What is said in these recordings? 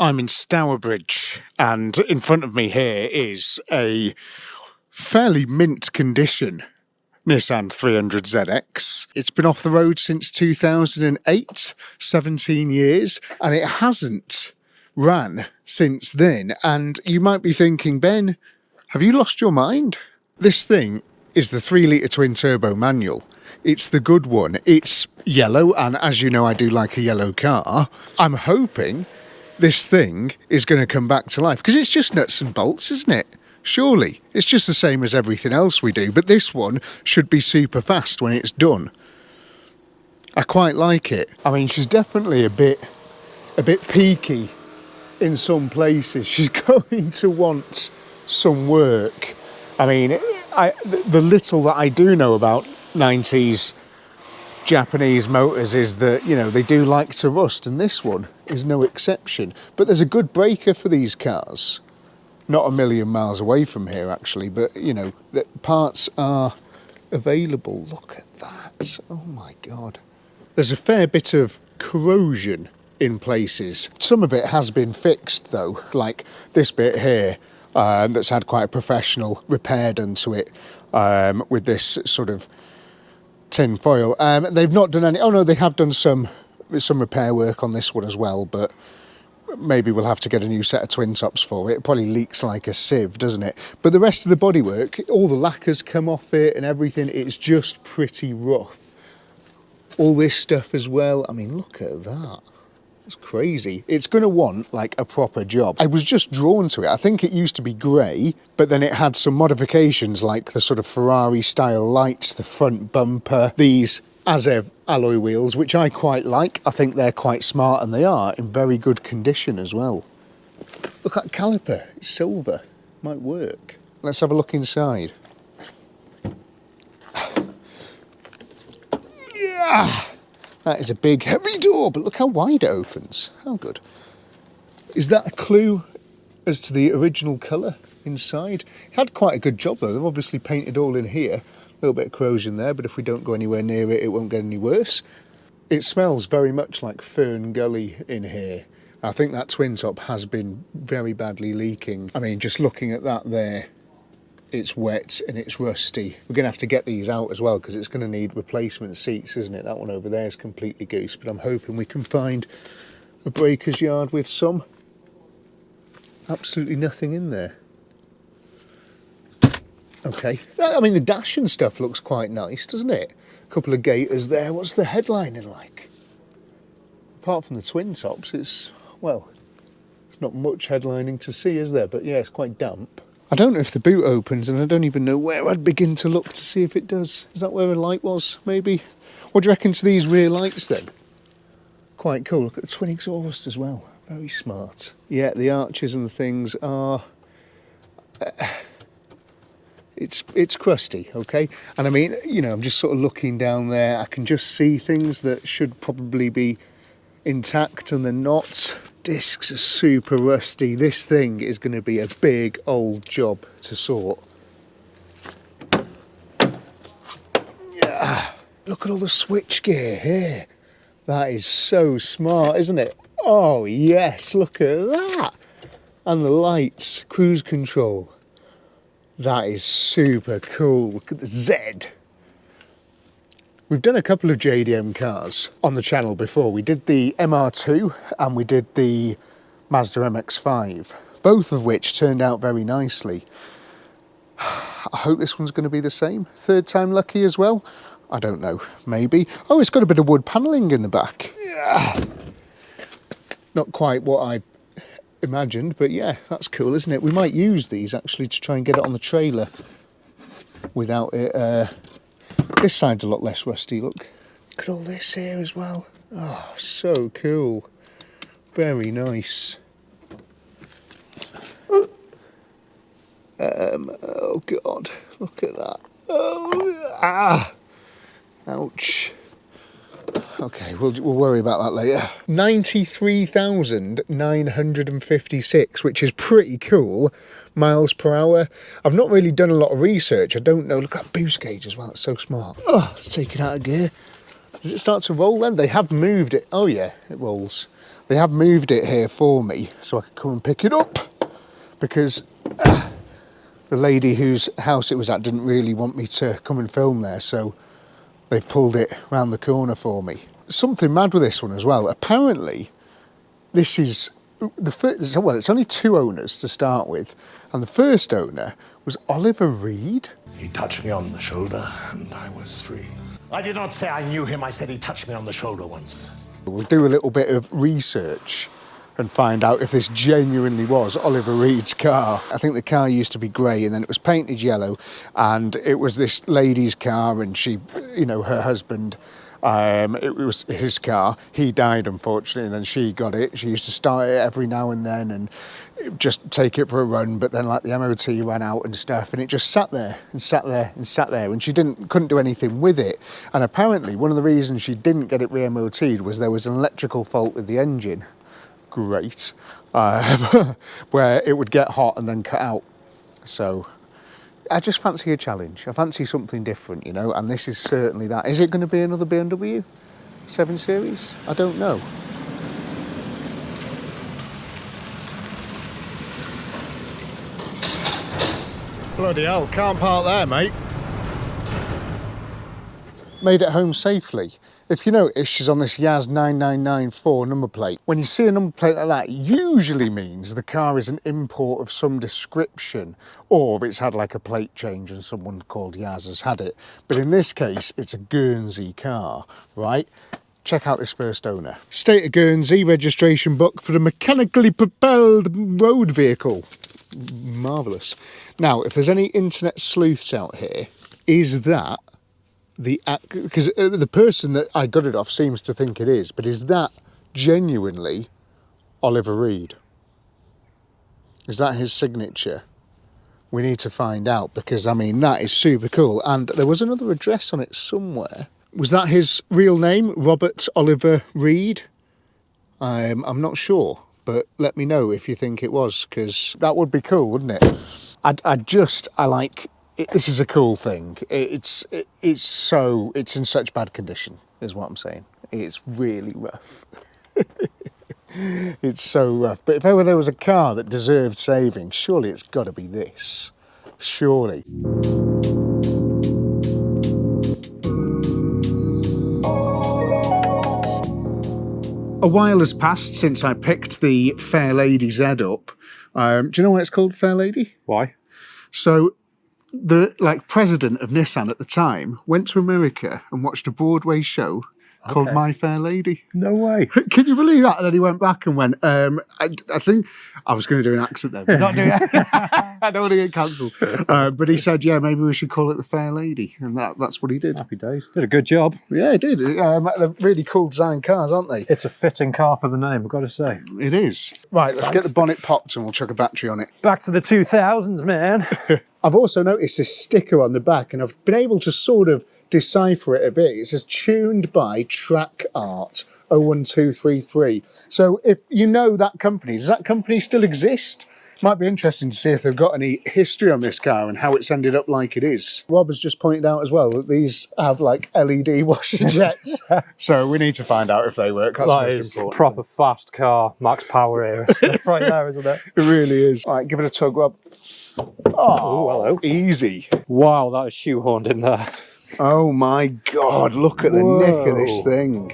I'm in Stourbridge, and in front of me here is a fairly mint condition Nissan 300ZX. It's been off the road since 2008, 17 years, and it hasn't ran since then. And you might be thinking, Ben, have you lost your mind? This thing is the 3-litre twin-turbo manual. It's the good one. It's yellow, and as you know, I do like a yellow car. I'm hoping this thing is going to come back to life, because it's just nuts and bolts, isn't it? Surely. It's just the same as everything else we do, but this one should be super fast when it's done. I quite like it. I mean, she's definitely a bit peaky in some places. She's going to want some work. I mean, the little that I do know about 90s Japanese motors is that, you know, they do like to rust, and this one is no exception. But there's a good breaker for these cars. Not a million miles away from here, actually, but, you know, the parts are available. Look at that. Oh, my God. There's a fair bit of corrosion in places. Some of it has been fixed, though, like this bit here, that's had quite a professional repair done to it with this sort of tin foil. They've not done any... Oh, no, they have done some repair work on this one as well, but maybe we'll have to get a new set of twin tops for it. It probably leaks like a sieve, doesn't it? But the rest of the bodywork, all the lacquer's come off it and everything. It's just pretty rough. All this stuff as well. I mean, look at that. It's crazy. It's going to want like a proper job. I was just drawn to it. I think it used to be grey, but then it had some modifications like the sort of Ferrari style lights, the front bumper, these Azev alloy wheels, which I quite like. I think they're quite smart, and they are in very good condition as well. Look at that caliper. It's silver. Might work. Let's have a look inside. Yeah. That is a big, heavy door, but look how wide it opens. How good. Is that a clue as to the original colour inside? It had quite a good job, though. They've obviously painted all in here. A little bit of corrosion there, but if we don't go anywhere near it, it won't get any worse. It smells very much like Fern Gully in here. I think that twin top has been very badly leaking. I mean, just looking at that there, it's wet and it's rusty. We're going to have to get these out as well, because it's going to need replacement seats, isn't it? That one over there is completely goose, but I'm hoping we can find a breaker's yard with some. Absolutely nothing in there. Okay. I mean, the dash and stuff looks quite nice, doesn't it? A couple of gaiters there. What's the headlining like? Apart from the twin tops, it's, well, it's not much headlining to see, is there? But yeah, it's quite damp. I don't know if the boot opens, and I don't even know where I'd begin to look to see if it does. Is that where a light was, maybe? What do you reckon to these rear lights, then? Quite cool. Look at the twin exhaust as well. Very smart. Yeah, the arches and the things are... It's crusty, okay? And I mean, you know, I'm just sort of looking down there. I can just see things that should probably be intact, and they're not. Discs are super rusty. This thing is going to be a big old job to sort. Yeah. Look at all the switchgear here. That is so smart, isn't it? Oh, yes, look at that. And the lights, cruise control. That is super cool. Look at the Z. We've done a couple of JDM cars on the channel before. We did the MR2 and we did the Mazda MX-5, both of which turned out very nicely. I hope this one's going to be the same. Third time lucky as well? I don't know, maybe. Oh, it's got a bit of wood panelling in the back. Yeah. Not quite what I imagined, but yeah, that's cool, isn't it? We might use these actually to try and get it on the trailer without it. This side's a lot less rusty. Look at all this here as well. Oh, so cool. Very nice. Oh God, look at that. Oh, ah, ouch. Okay, we'll worry about that later. 93,956, which is pretty cool, miles per hour. I've not really done a lot of research. I don't know. Look at that boost gauge as well. It's so smart. Oh, let's take it out of gear. Does it start to roll then? They have moved it. Oh yeah, it rolls. They have moved it here for me so I could come and pick it up, because the lady whose house it was at didn't really want me to come and film there, so they've pulled it round the corner for me. Something mad with this one as well. Apparently, this is the first, well, it's only 2 owners to start with, and the first owner was Oliver Reed. He touched me on the shoulder and I was free. I did not say I knew him, I said he touched me on the shoulder once. We'll do a little bit of research and find out if this genuinely was Oliver Reed's car. I think the car used to be grey and then it was painted yellow, and it was this lady's car, and she, you know, her husband, it was his car. He died, unfortunately, and then she got it. She used to start it every now and then and just take it for a run, but then like the MOT ran out and stuff, and it just sat there and sat there and sat there, and she couldn't do anything with it. And apparently one of the reasons she didn't get it re-MOT'd was there was an electrical fault with the engine. Great. Where it would get hot and then cut out. So I just fancy a challenge. I fancy something different, you know, and this is certainly that. Is it going to be another BMW 7 Series? I don't know. Bloody hell, can't park there, mate. Made it home safely. If you notice, she's on this Yaz 9994 number plate. When you see a number plate like that, it usually means the car is an import of some description, or it's had like a plate change and someone called Yaz has had it. But in this case, it's a Guernsey car, right? Check out this first owner. State of Guernsey, registration book for a mechanically propelled road vehicle. Marvellous. Now, if there's any internet sleuths out here, is that because the person that I got it off seems to think it is, but is that genuinely Oliver Reed? Is that his signature? We need to find out, because I mean, that is super cool. And there was another address on it somewhere. Was that his real name, Robert Oliver Reed? I'm not sure, but let me know if you think it was, because that would be cool, wouldn't it? I like it. This is a cool thing. It's in such bad condition, is what I'm saying. It's really rough. It's so rough. But if ever there was a car that deserved saving, surely it's got to be this. Surely. A while has passed since I picked the Fairlady Z up. Do you know why it's called Fairlady? Why? So the president of Nissan at the time went to America and watched a Broadway show called My Fair Lady. No way. Can you believe that? And then he went back and went, I think I was going to do an accent there, but not doing it. I don't want to get cancelled. But he said, yeah, maybe we should call it the Fair Lady. And that's what he did. Happy days. Did a good job. Yeah, he did. They're really cool design cars, aren't they? It's a fitting car for the name, I've got to say. It is. Right, let's get the bonnet popped and we'll chuck a battery on it. Back to the 2000s, man. I've also noticed this sticker on the back, and I've been able to sort of decipher it a bit. It says tuned by Track Art 01233. So if you know that company, does that company still exist? Might be interesting to see if they've got any history on this car and how it's ended up like it is. Rob has just pointed out as well that these have like LED washer jets. So we need to find out if they work. That's that is a proper fast car, max power era stuff right there, isn't it? It really is. All right, give it a tug, Rob. Oh, hello. Easy. Wow, that is shoehorned in there. Oh my God, look at the neck of this thing.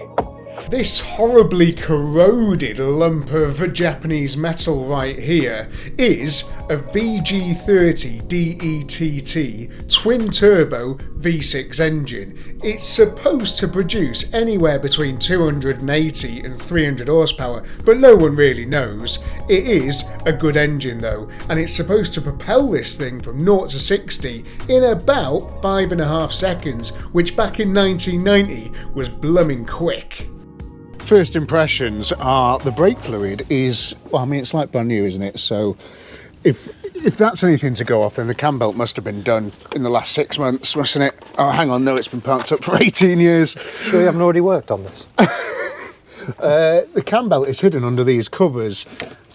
This horribly corroded lump of Japanese metal right here is a VG30 DETT twin-turbo V6 engine. It's supposed to produce anywhere between 280 and 300 horsepower, but no one really knows. It is a good engine though, and it's supposed to propel this thing from 0 to 60 in about 5.5 seconds, which back in 1990 was blooming quick. First impressions are the brake fluid is, well, I mean, it's like brand new, isn't it? So if that's anything to go off, then the cam belt must have been done in the last 6 months, mustn't it? Oh, hang on, no, it's been parked up for 18 years. Sure you haven't already worked on this? The cam belt is hidden under these covers,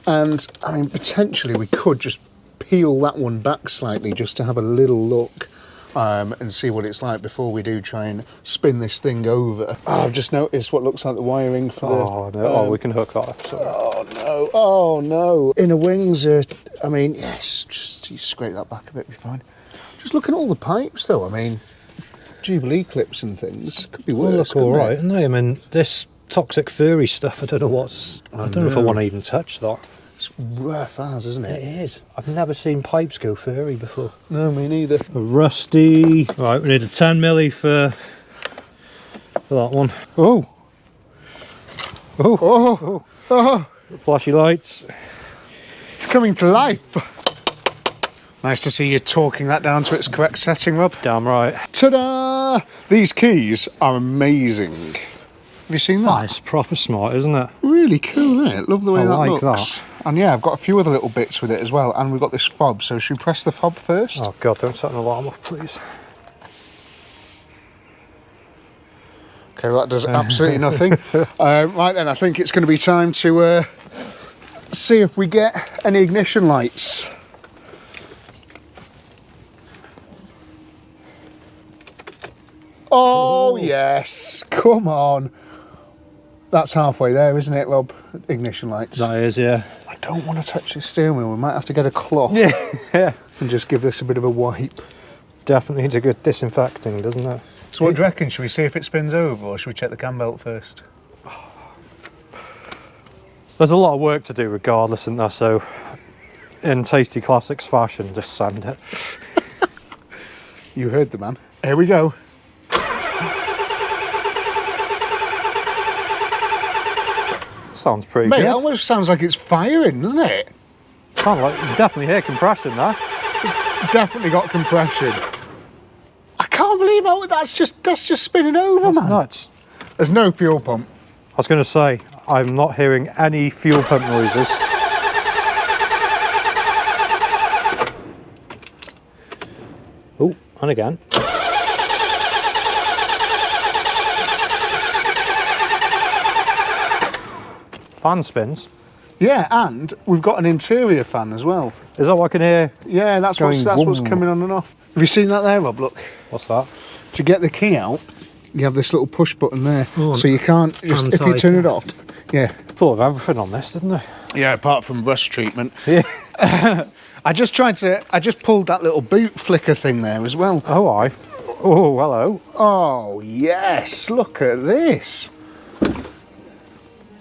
and I mean, potentially we could just peel that one back slightly just to have a little look. and see what it's like before we do try and spin this thing over. Oh, I've just noticed what looks like the wiring for Oh, the... no. We can hook that up. So. Oh no, oh no. Inner wings are, I mean, yes, just you scrape that back a bit, be fine. Just look at all the pipes though, I mean, Jubilee clips and things, could be worse. Look all right, isn't they? I mean, this toxic furry stuff, I don't know what's, I don't know if I want to even touch that. It's rough as, isn't it? It is. I've never seen pipes go furry before. No, me neither. A rusty. Right, we need a 10mm for that one. Oh. Oh. Oh, oh, Flashy lights. it's coming to life. Nice to see you talking that down to its correct setting, Rob. Damn right. Ta-da! These keys are amazing. Have you seen that? That's proper smart, isn't it? Really cool, isn't it? Love the way I that like looks. that. And yeah, I've got a few other little bits with it as well, and we've got this fob, so should we press the fob first? Oh God, don't set an alarm off, please. Okay, well that does absolutely nothing. Right then, I think it's going to be time to see if we get any ignition lights. Oh yes, come on. That's halfway there, isn't it, Rob? Ignition lights. That is, yeah. I don't want to touch the steering wheel. We might have to get a cloth Yeah. and just give this a bit of a wipe. Definitely needs a good disinfecting, doesn't it? So what do you reckon? Should we see if it spins over, or should we check the cam belt first? There's a lot of work to do regardless, isn't there? So, in Tasty Classics fashion, just sand it. You heard the man. Here we go. Sounds pretty Mate, good. that almost sounds like it's firing, doesn't it? Sounds like you definitely hear compression there. Definitely got compression. I can't believe how that's just spinning over, That's man. nuts. There's no fuel pump. I was going to say, I'm not hearing any fuel pump noises. Oh, and again. Fan spins. Yeah, and we've got an interior fan as well. Is that what I can hear? Yeah, that's what's Going coming on and off. Have you seen that there, Rob? Look. What's that? To get the key out, you have this little push button there. Oh, so you can't just, if you turn it off, yeah. Thought of everything on this, didn't I? Yeah, apart from rust treatment. Yeah. I just pulled that little boot flicker thing there as well. Oh, I. Oh, hello. Oh, yes, look at this.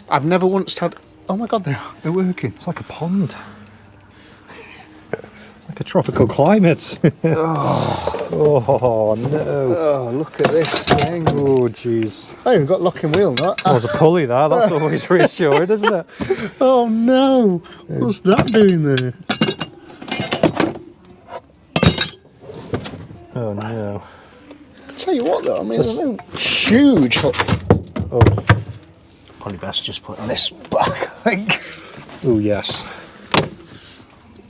I've never once had, oh my God, they're working. It's like a pond. It's like a tropical climate. Oh, no. Oh, look at this thing. Oh, jeez. I even got locking wheel, not. There's a pulley there. That's always reassuring, isn't it? Oh no, what's that doing there? Oh, no. I tell you what though, I mean, there's no huge hook. Oh, Probably best just putting this back, I think. oh yes.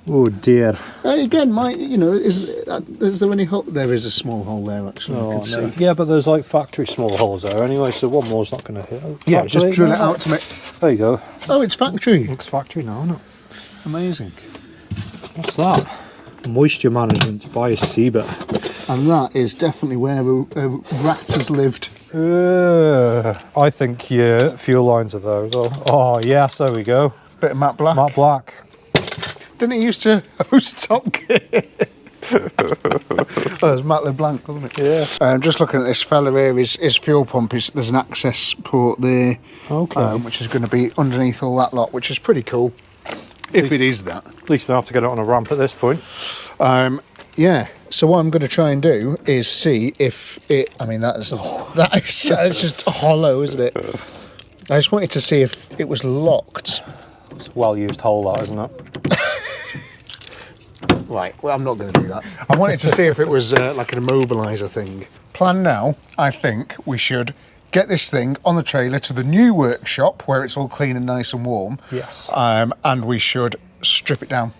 Oh, dear. Again, is there any hole? There is a small hole there actually. I Oh, can no. see. Yeah, but there's like factory small holes there anyway, so one more's not going to hit. Oh, Yeah, actually, just drill no, it out to make. There you go. Oh, it's factory. Looks factory now, isn't it? Amazing. What's that? Moisture management by a Seabird. And that is definitely where a rat has lived. I think your fuel lines are there as well. Oh, yes, there we go. Bit of matte black. Matte black. Didn't it used to host Top Gear? That was Matt LeBlanc, wasn't it? Yeah. Just looking at this fella here, his fuel pump, there's an access port there. Okay. Which is going to be underneath all that lot, which is pretty cool. If it is that. At least we don't have to get it on a ramp at this point. Yeah, so what I'm going to try and do is see if it, I mean, that's just hollow, isn't it? I just wanted to see if it was locked. It's a well-used hole, that, isn't it? Right, well, I'm not going to do that. I wanted to see if it was like an immobiliser thing. Plan now, I think we should get this thing on the trailer to the new workshop where it's all clean and nice and warm. Yes. And we should strip it down.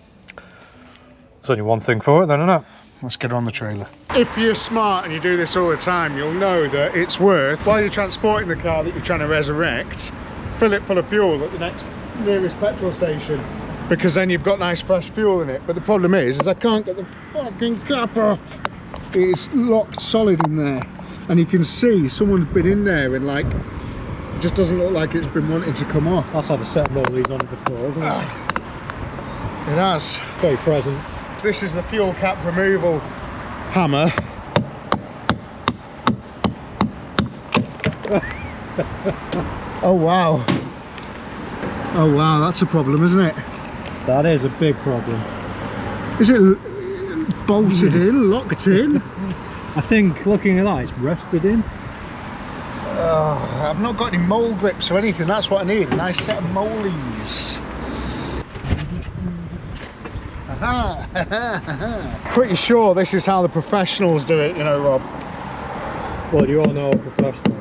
There's only one thing for it then, isn't it? Let's get it on the trailer. If you're smart and you do this all the time, you'll know that it's worth, while you're transporting the car that you're trying to resurrect, fill it full of fuel at the nearest petrol station, because then you've got nice fresh fuel in it. But the problem is I can't get the fucking cap off. It's locked solid in there, and you can see someone's been in there and like, it just doesn't look like it's been wanting to come off. That's had a set of these on it before, isn't it? It has. Very present. This is the fuel cap removal hammer. Oh wow. Oh wow, that's a problem, isn't it? That is a big problem. Is it bolted in, locked in? I think looking at that, it's rusted in. I've not got any mole grips or anything. That's what I need, a nice set of moleys. Pretty sure this is how the professionals do it, you know, Rob. Well, you all know professionals.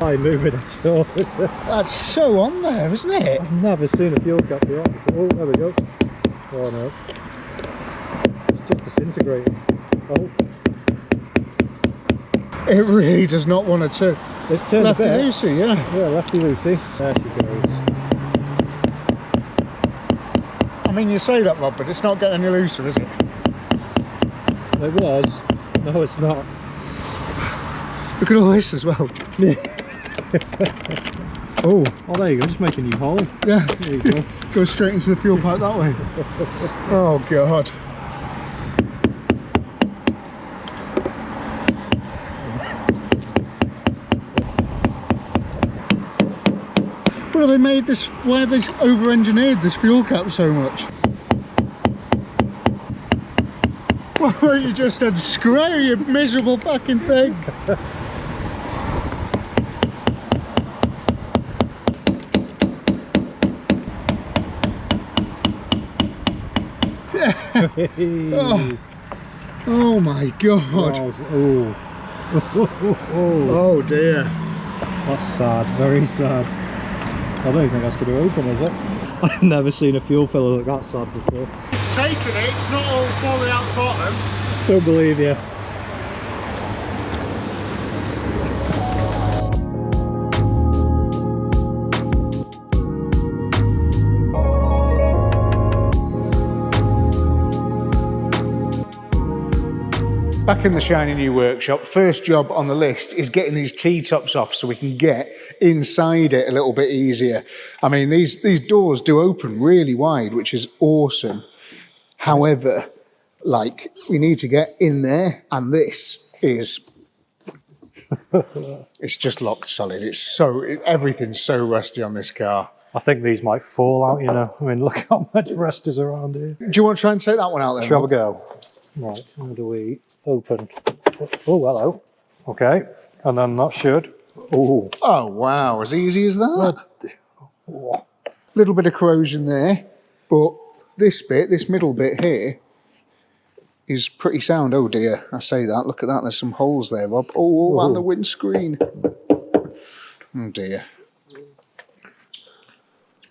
I move it at all, is it? That's so on there, isn't it? I've never seen a fuel cap do that before. Oh, there we go. Oh no. It's just disintegrating. Oh. It really does not want to. It's turned Lefty a bit. loosey, yeah. Yeah, lefty loosey. There she goes. I mean, you say that, Rob, but it's not getting any looser, is it? It was. No, it's not. Look at all this as well. Oh, There you go. Just make a new hole. yeah. There you go. Go straight into the fuel pipe that way. Oh God. What have they made this? Why have they over-engineered this fuel cap so much? Why won't you just unscrew, you miserable fucking thing? Oh. Oh my God. Oh. Oh dear. That's sad. Very sad. I don't think that's going to open, is it? I've never seen a fuel filler look that sad before. It's taken it, it's not all falling out the bottom. Don't believe you. Back in the shiny new workshop, first job on the list is getting these T-tops off so we can get inside it a little bit easier. I mean, these doors do open really wide, which is awesome. However, like, we need to get in there, and this is... it's just locked solid. It's so... everything's so rusty on this car. I think these might fall out, you know. I mean, look how much rust is around here. Do you want to try and take that one out then? Shall we go? Right, how do we open? Oh, hello. Okay, and then that should. Oh. Oh, wow, as easy as that. Little bit of corrosion there, but this bit, this middle bit here, is pretty sound. Oh dear, I say that. Look at that, there's some holes there, Rob. Oh, all around the windscreen. Oh dear.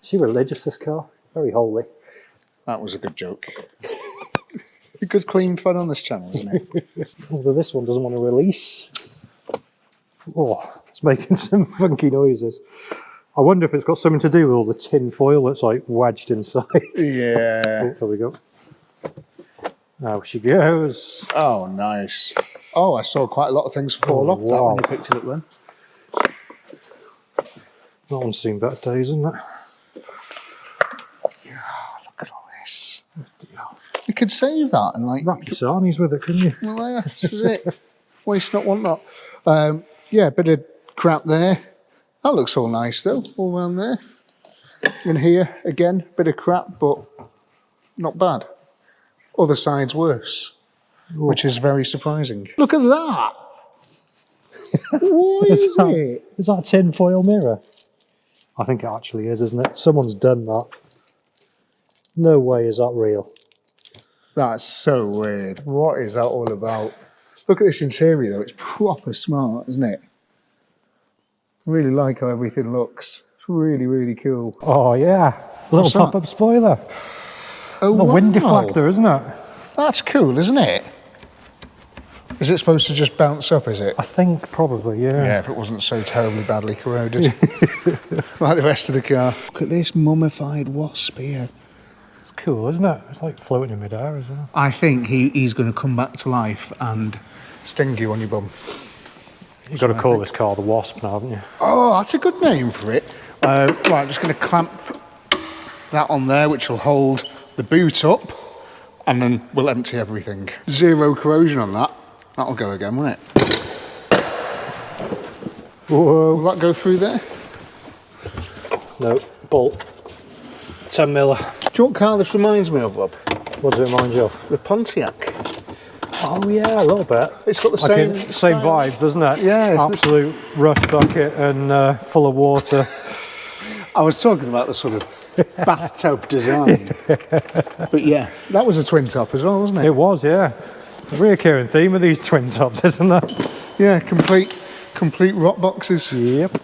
Is she religious, this car? Very holy. That was a good joke. A good clean fun on this channel, isn't it? Although this one doesn't want to release. Oh, it's making some funky noises. I wonder if it's got something to do with all the tin foil that's like wedged inside. Yeah. Oh, there we go. Now she goes. Oh, nice. Oh, I saw quite a lot of things fall off that when you picked it up then. That one's seen better days, isn't it? Yeah, look at all this. You could save that and like... wrap your sarnies with it, couldn't you? Well, yeah, this is it. Waste not, want not. Yeah, bit of crap there. That looks all nice though, all around there. In here, again, bit of crap, but not bad. Other side's worse, which is very surprising. Look at that! What is it? Is that a tin foil mirror? I think it actually is, isn't it? Someone's done that. No way is that real. That's so weird. What is that all about? Look at this interior though, it's proper smart, isn't it? Really like how everything looks. It's really, really cool. Oh yeah, a little pop-up spoiler. Oh, a wind deflector, isn't it? That's cool, isn't it? Is it supposed to just bounce up, is it? I think probably, yeah. Yeah, if it wasn't so terribly badly corroded. Like the rest of the car. Look at this mummified wasp here. It's cool, isn't it? It's like floating in midair as well. I think he's going to come back to life and sting you on your bum. You've got to call this car the Wasp now, haven't you? Oh, that's a good name for it. Right, I'm just going to clamp that on there, which will hold the boot up, and then we'll empty everything. Zero corrosion on that. That'll go again, won't it? Whoa. Will that go through there? No, bolt. 10 miller. Do you know what car this reminds me of, Rob? What does it remind you of? The Pontiac. Oh yeah, a little bit. It's got the Like same same vibes, doesn't it? Yeah, it's absolute rust bucket and full of water. I was talking about the sort of bathtub design. But yeah, that was a twin top as well, wasn't it? It was, yeah. A reoccurring theme of these twin tops, isn't there? Yeah, complete rock boxes. Yep.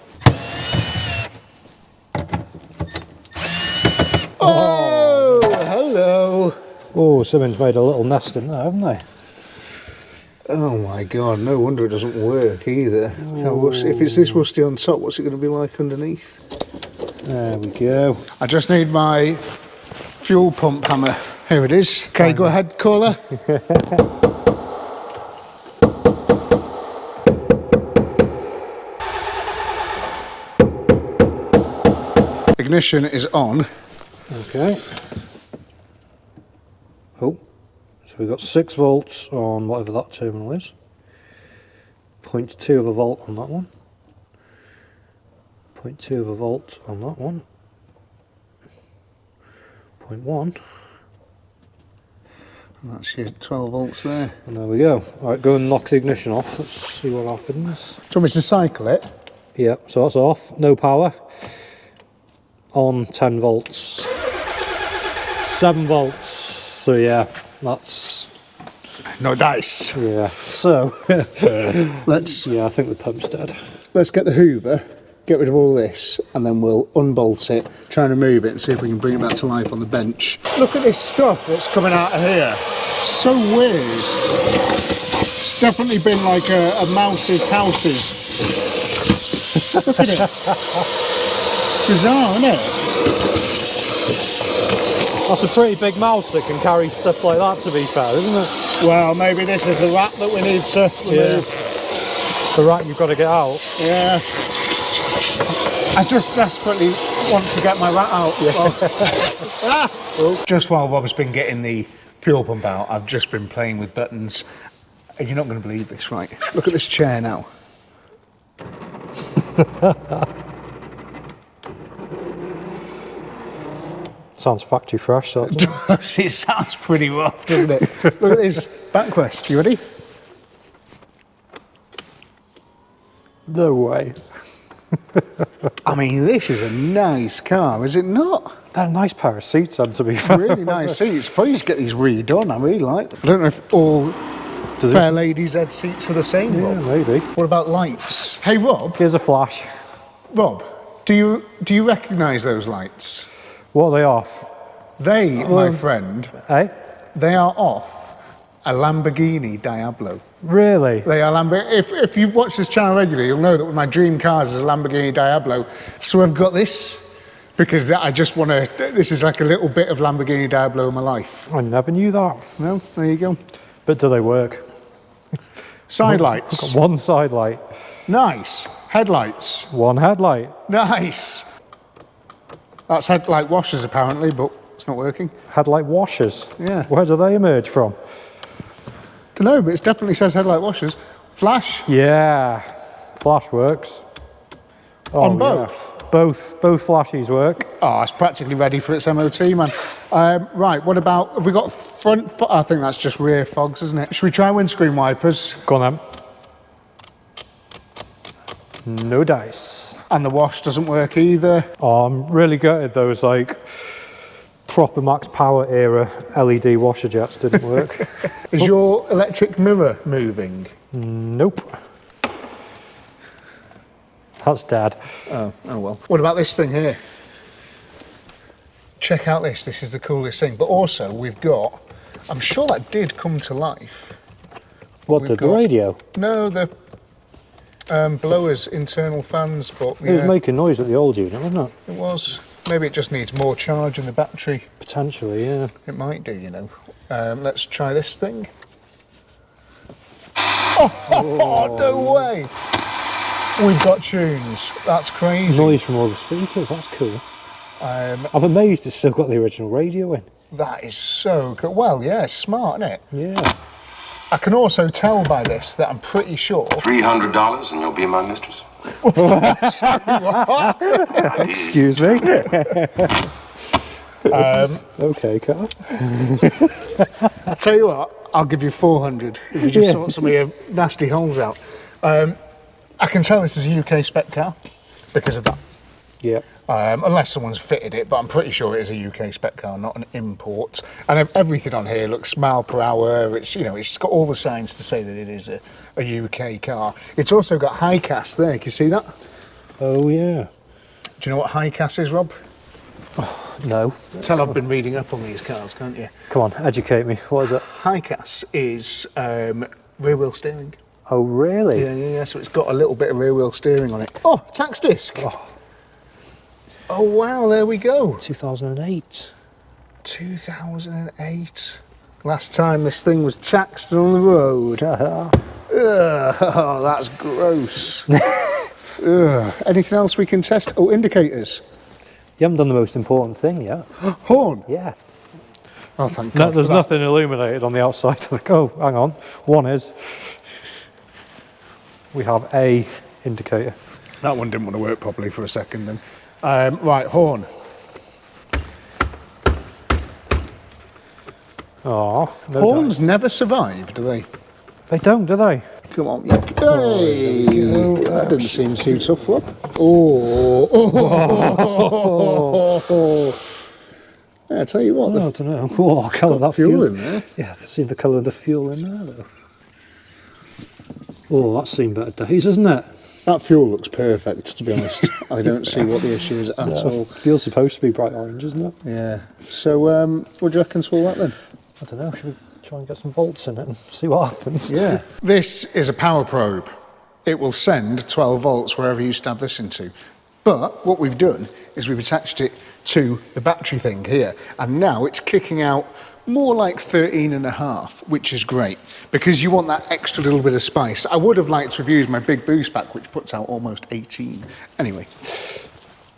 Oh, hello. Oh, someone's made a little nest in there, haven't they? Oh my god, no wonder it doesn't work either. If it's this rusty on top, what's it going to be like underneath? There we go. I just need my fuel pump hammer. Here it is. Okay, go ahead, caller. Ignition is on. Okay. Oh, so we've got 6 volts on whatever that terminal is. 0.2 of a volt on that one. 0.2 of a volt on that one. 0.1. And that's your 12 volts there. And there we go. Alright, go and knock the ignition off. Let's see what happens. Do you want me to cycle it? Yeah, so that's off. No power. On 10 volts. 7 volts. So yeah, that's... No dice. Yeah. So... Let's yeah, I think the pump's dead. Let's get the Hoover, get rid of all this, and then we'll unbolt it, try and remove it and see if we can bring it back to life on the bench. Look at this stuff that's coming out of here. So weird. It's definitely been like a mouse's houses. Look at it. Bizarre, isn't it? That's a pretty big mouse that can carry stuff like that, to be fair, isn't it? Well, maybe this is the rat that we need to remove. Yeah. The rat you've got to get out. Yeah. I just desperately want to get my rat out. Yeah. Just while Rob's been getting the fuel pump out, I've just been playing with buttons. And you're not going to believe this, right? Look at this chair now. Sounds factory fresh, so. It sounds pretty rough, doesn't it? Look at this backrest. You ready? No way. I mean, this is a nice car, is it not? They're a nice pair of seats, then, to be fair. Really nice seats. Probably just get these redone. I really like them. I don't know if all Fairlady Z seats are the same, Yeah, Rob. maybe. What about lights? Hey, Rob. Here's a flash. Rob, do you recognise those lights? What are they off? They, my friend, Eh? they are off a Lamborghini Diablo. Really? They are Lamborghini. If you watch this channel regularly, you'll know that one of my dream cars is a Lamborghini Diablo. So I've got this because I just want to. This is like a little bit of Lamborghini Diablo in my life. I never knew that. No, there you go. But do they work? Side lights. Got one side light, Nice. Headlights. one headlight. Nice. That's headlight washers apparently, but it's not working. Headlight washers. Yeah. Where do they emerge from? Don't know, but it definitely says headlight washers. Flash. Yeah. Flash works. Oh, On yeah. both? Both flashes work. Oh, it's practically ready for its MOT, man. Right, what about, have we got front, I think that's just rear fogs, isn't it? Should we try windscreen wipers? Go on then. No dice. And the wash doesn't work either. Oh, I'm really gutted those like proper max power era LED washer jets didn't work. Is your electric mirror moving? Nope. That's dead. Oh well. What about this thing here? Check out this, this is the coolest thing. But also we've got, I'm sure that did come to life. What, the radio? No, the blowers, internal fans, but It was yeah, making noise at the old unit, wasn't it? it was. Maybe it just needs more charge in the battery. Potentially, yeah. It might do, you know. Let's try this thing. Oh, no way! We've got tunes. That's crazy. Noise from all the speakers, that's cool. I'm amazed it's still got the original radio in. That is so cool. Well, yeah, smart, isn't it? Yeah. I can also tell by this that I'm pretty sure... $300 and you'll be my mistress. Excuse me. Okay, Carl. I'll tell you what, I'll give you 400 if you just sort some of your nasty holes out. I can tell this is a UK spec car because of that. Yeah. Unless someone's fitted it, but I'm pretty sure it is a UK spec car, not an import. And everything on here looks mile per hour. It's, you know, it's got all the signs to say that it is a UK car. It's also got high cast there. Can you see that? Oh yeah. Do you know what high cast is, Rob? Oh, no. Tell I've been reading up on these cars, can't you? Come on, educate me. What is it? High cast is rear wheel steering. Oh really? Yeah. So it's got a little bit of rear wheel steering on it. Oh, tax disc. Oh wow, there we go. 2008. 2008. Last time this thing was taxed on the road. Oh, that's gross. Anything else we can test? Oh, indicators. You haven't done the most important thing yet. Horn. Yeah. Oh, thank No, God. there's nothing illuminated on the outside of the car. Oh, hang on. One is. We have a indicator. That one didn't want to work properly for a second then. Right, horn. Oh, no Horns dice. never survive, do they? They don't, do they? Come on. Hey! That didn't seem too tough, Rob. Yeah, I tell you what. I don't know. Oh, colour that Fuel in there. Yeah, see the colour of the fuel in there, though. Oh, that's seen better days, isn't it? That fuel looks perfect, to be honest. I don't see what the issue is at all. Fuel's supposed to be bright orange, isn't it? Yeah. So, what do you reckon's for that then? I don't know. Should we try and get some volts in it and see what happens? Yeah. This is a power probe. It will send 12 volts wherever you stab this into. But what we've done is we've attached it to the battery thing here, and now it's kicking out more like 13.5, which is great because you want that extra little bit of spice. I would have liked to have used my big boost pack, which puts out almost 18. Anyway,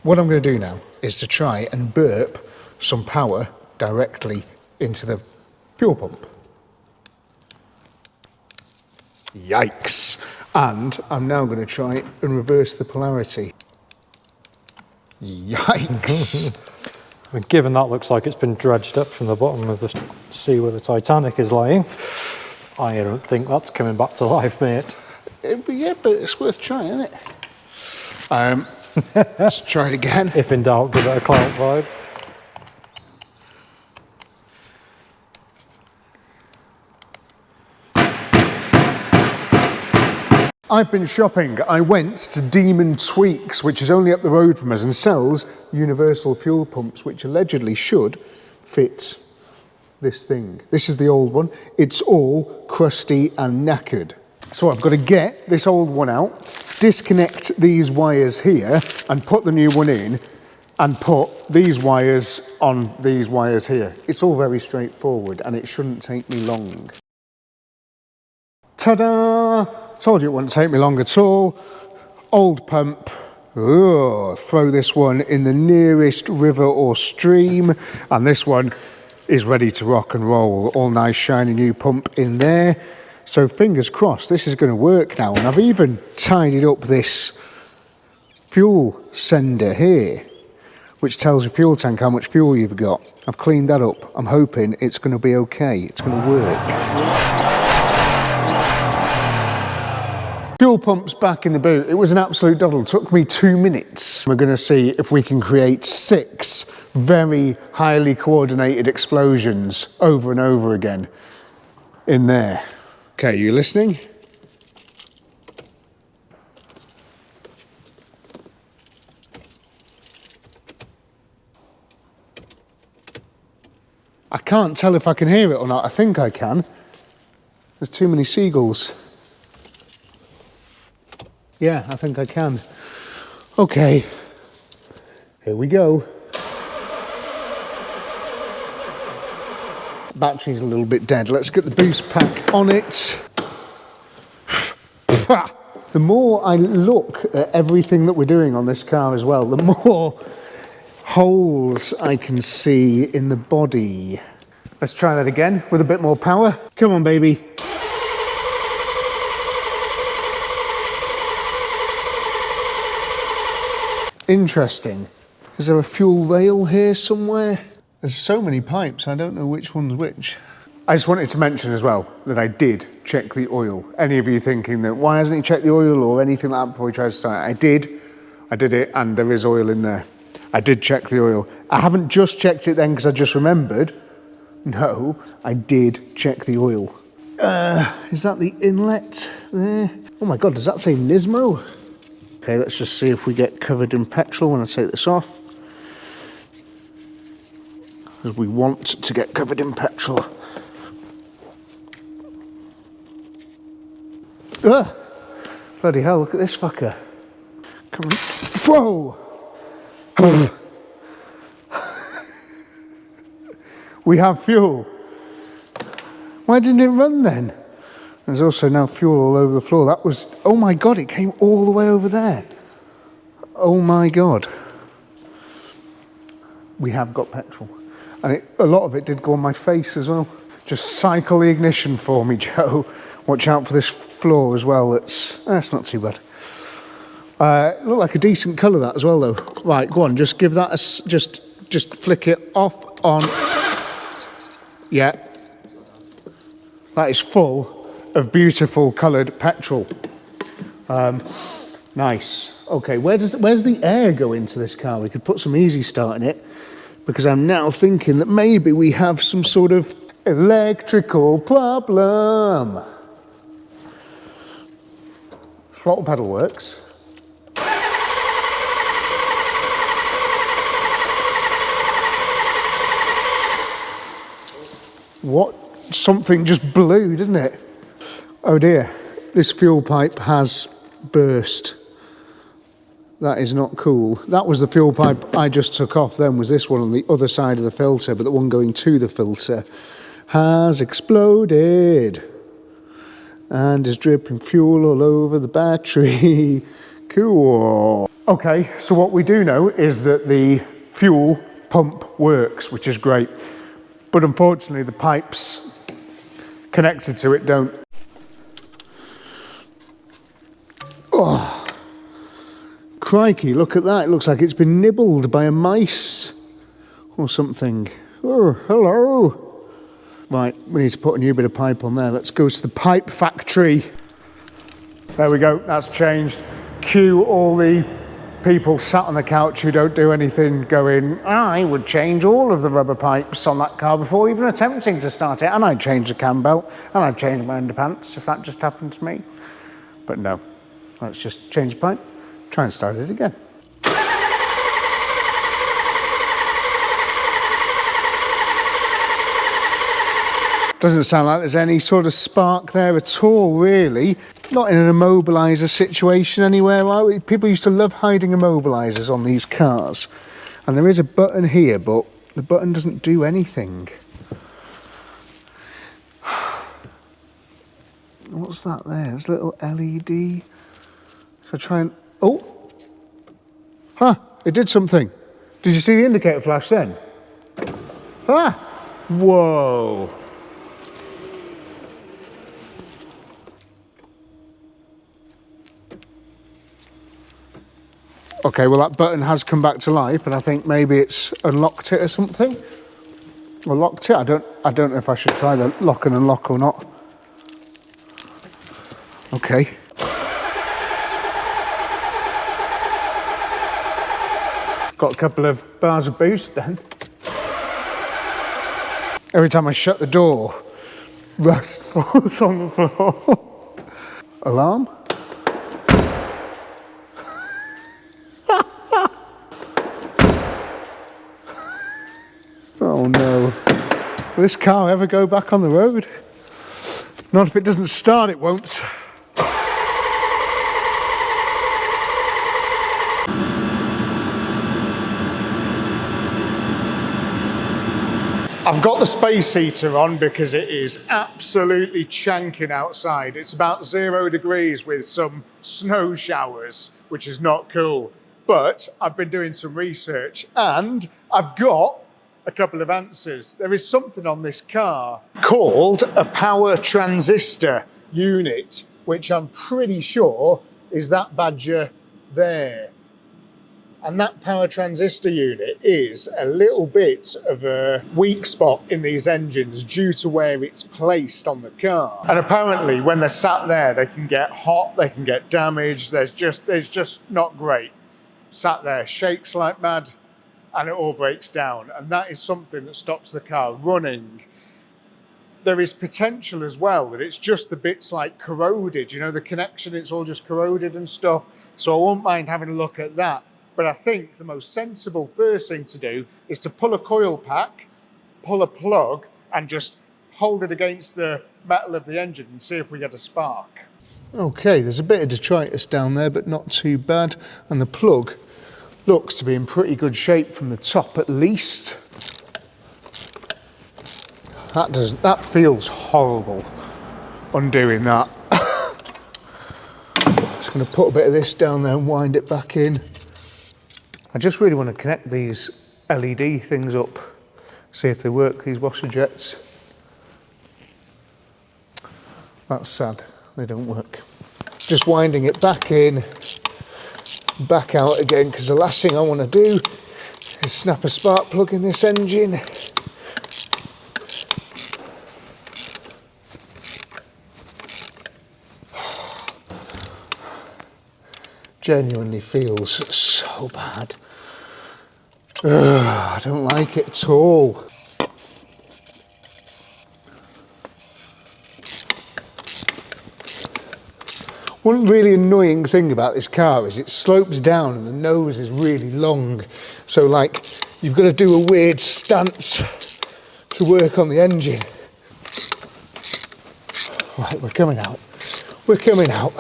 what I'm going to do now is to try and burp some power directly into the fuel pump. Yikes. And I'm now going to try and reverse the polarity. Yikes. Given that looks like it's been dredged up from the bottom of the sea where the Titanic is lying, I don't think that's coming back to life, mate. Yeah, but it's worth trying, isn't it? Let's try it again. If in doubt, give it a clout vibe. I've been shopping. I went to Demon Tweaks, which is only up the road from us and sells universal fuel pumps, which allegedly should fit this thing. This is the old one. It's all crusty and knackered. So I've got to get this old one out, disconnect these wires here and put the new one in and put these wires on these wires here. It's all very straightforward and it shouldn't take me long. Ta-da! Told you it wouldn't take me long at all. Old pump. Ooh, throw this one in the nearest river or stream, and this one is ready to rock and roll. All nice shiny new pump in there. So fingers crossed this is going to work now. And I've even tidied up this fuel sender here, which tells your fuel tank how much fuel you've got. I've cleaned that up. I'm hoping it's going to be okay. It's going to work. Fuel pump's back in the boot. It was an absolute doddle. It took me 2 minutes. We're going to see if we can create 6 very highly coordinated explosions over and over again in there. Okay, you listening? I can't tell if I can hear it or not. I think I can. There's too many seagulls. Yeah, I think I can. Okay, here we go. Battery's a little bit dead. Let's get the boost pack on it. The more I look at everything that we're doing on this car as well, the more holes I can see in the body. Let's try that again with a bit more power. Come on, baby. Interesting. Is there a fuel rail here somewhere? There's so many pipes, I don't know which one's which. I just wanted to mention as well that I did check the oil. Any of you thinking that, why hasn't he checked the oil or anything like that before he tries to start it? I did it, and there is oil in there. I did check the oil. I haven't just checked it then because I just remembered. No, I did check the oil. Is that the inlet there? Oh my God, does that say Nismo? Okay, let's just see if we get covered in petrol when I take this off. Because we want to get covered in petrol. Ugh! Bloody hell, look at this fucker. Come on. Whoa! We have fuel. Why didn't it run then? There's also now fuel all over the floor. That was, oh my God, it came all the way over there. Oh my God. We have got petrol. And a lot of it did go on my face as well. Just cycle the ignition for me, Joe. Watch out for this floor as well. It's not too bad. Look like a decent colour that as well though. Right, go on, just give that a, just flick it off, on. Yeah. That is full of beautiful coloured petrol. Nice. Okay, where's the air go into this car? We could put some easy start in it, because I'm now thinking that maybe we have some sort of electrical problem. Throttle pedal works. What? Something just blew, didn't it? Oh dear, this fuel pipe has burst. That is not cool. That was the fuel pipe I just took off then, was this one on the other side of the filter, but the one going to the filter has exploded and is dripping fuel all over the battery. Cool. Okay, so what we do know is that the fuel pump works, which is great. But unfortunately, the pipes connected to it don't. Oh, crikey, look at that. It looks like it's been nibbled by a mice or something. Oh, hello. Right, we need to put a new bit of pipe on there. Let's go to the pipe factory. There we go, that's changed. Cue all the people sat on the couch who don't do anything going, I would change all of the rubber pipes on that car before even attempting to start it, and I'd change the cam belt, and I'd change my underpants if that just happened to me. But no, let's just change the pipe, try and start it again. Doesn't sound like there's any sort of spark there at all, really. Not in an immobiliser situation anywhere, are we? People used to love hiding immobilisers on these cars. And there is a button here, but the button doesn't do anything. What's that there? There's a little LED. So try and... Oh! Huh! It did something. Did you see the indicator flash then? Ah! Whoa! Okay, well that button has come back to life, and I think maybe it's unlocked it or something. Or locked it. I don't know if I should try the lock and unlock or not. Okay. Got a couple of bars of boost then. Every time I shut the door, rust falls on the floor. Alarm? Oh no. Will this car ever go back on the road? Not if it doesn't start, it won't. I've got the space heater on because it is absolutely chanking outside. It's about 0 degrees with some snow showers, which is not cool. But I've been doing some research and I've got a couple of answers. There is something on this car called a power transistor unit, which I'm pretty sure is that badger there. And that power transistor unit is a little bit of a weak spot in these engines due to where it's placed on the car. And apparently when they're sat there, they can get hot, they can get damaged. There's just not great. Sat there, shakes like mad, and it all breaks down. And that is something that stops the car running. There is potential as well that it's just the bits like corroded, you know, the connection, it's all just corroded and stuff. So I won't mind having a look at that. But I think the most sensible first thing to do is to pull a coil pack, pull a plug, and just hold it against the metal of the engine and see if we get a spark. Okay, there's a bit of detritus down there, but not too bad. And the plug looks to be in pretty shape from the top at least. That feels horrible, undoing that. Just going to put a bit of this down there and wind it back in. I just really want to connect these LED things up, see if they work, these washer jets. That's sad, they don't work. Just winding it back in, back out again, because the last thing I want to do is snap a spark plug in this engine. Genuinely feels so bad. Ugh, I don't like it at all. One really annoying thing about this car is it slopes down and the nose is really long. So like, you've got to do a weird stance to work on the engine. Right, we're coming out. We're coming out.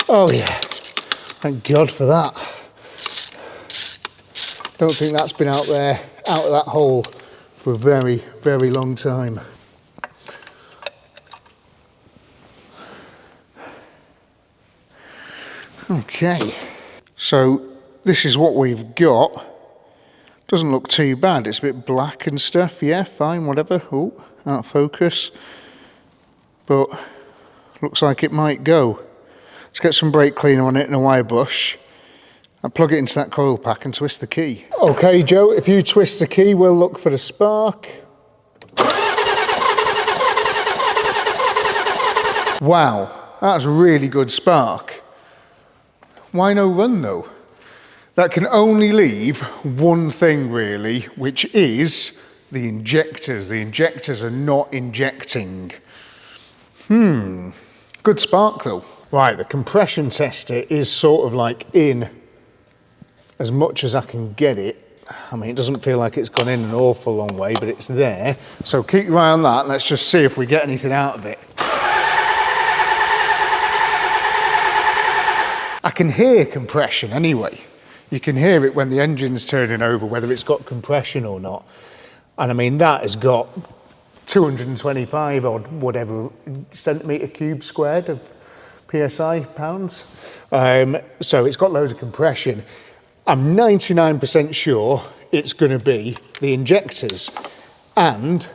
Oh yeah, thank God for that. Don't think that's been out there, out of that hole for a very, very long time. Okay, so this is what we've got. Doesn't look too bad, it's a bit black and stuff, yeah, fine, whatever. Oh, out of focus. But looks like it might go. Let's get some brake cleaner on it and a wire brush and plug it into that coil pack and twist the key. Okay, Joe, if you twist the key, we'll look for the spark. Wow, that's a really good spark. Why no run though? That can only leave one thing really, which is the injectors. The injectors are not injecting. Good spark though. Right, the compression tester is sort of like in as much as I can get it. I mean, it doesn't feel like it's gone in an awful long way, but it's there. So keep your eye on that. Let's just see if we get anything out of it. I can hear compression anyway. You can hear it when the engine's turning over, whether it's got compression or not. And I mean, that has got 225 or whatever centimetre cube squared of PSI, pounds. So it's got loads of compression. I'm 99% sure it's going to be the injectors, and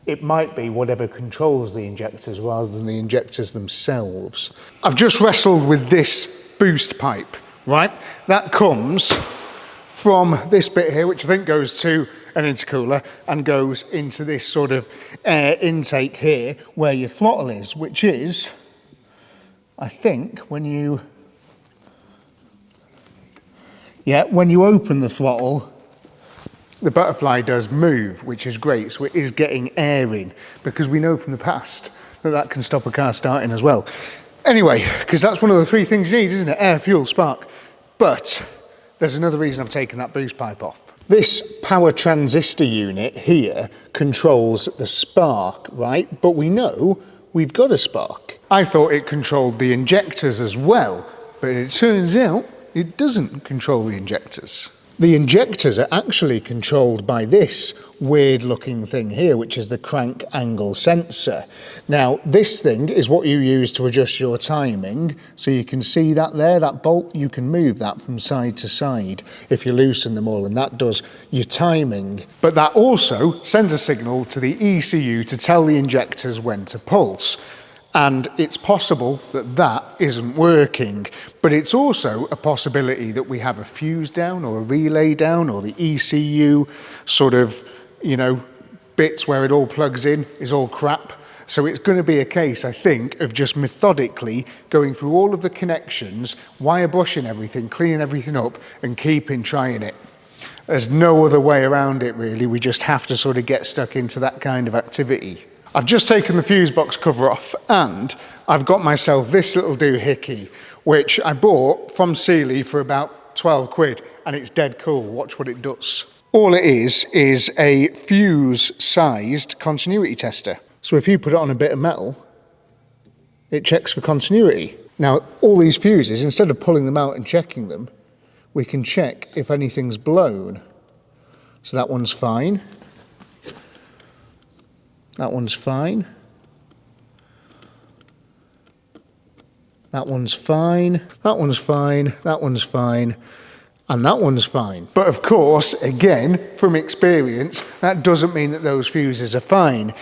it might be whatever controls the injectors rather than the injectors themselves. I've just wrestled with this boost pipe, right? That comes from this bit here, which I think goes to an intercooler and goes into this sort of air intake here where your throttle is, which is, I think, when you open the throttle, the butterfly does move, which is great. So it is getting air in, because we know from the past that that can stop a car starting as well. Anyway, because that's one of the three things you need, isn't it? Air, fuel, spark. But there's another reason I've taken that boost pipe off. This power transistor unit here controls the spark, right? But we know we've got a spark. I thought it controlled the injectors as well, but it turns out it doesn't control the injectors. The injectors are actually controlled by this weird looking thing here, which is the crank angle sensor. Now, this thing is what you use to adjust your timing. So you can see that there, that bolt, you can move that from side to side if you loosen them all, and that does your timing. But that also sends a signal to the ECU to tell the injectors when to pulse. And it's possible that that isn't working, but it's also a possibility that we have a fuse down or a relay down, or the ECU sort of, you know, bits where it all plugs in is all crap. So it's going to be a case, I think, of just methodically going through all of the connections, wire brushing everything, cleaning everything up, and keeping trying it. There's no other way around it, really. We just have to sort of get stuck into that kind of activity. I've just taken the fuse box cover off, and I've got myself this little doohickey, which I bought from Sealy for about 12 quid, and it's dead cool. Watch what it does. All it is a fuse-sized continuity tester. So if you put it on a bit of metal, it checks for continuity. Now, all these fuses, instead of pulling them out and checking them, we can check if anything's blown. So that one's fine. That one's fine. That one's fine. That one's fine. That one's fine. And that one's fine. But of course, again, from experience, that doesn't mean that those fuses are fine.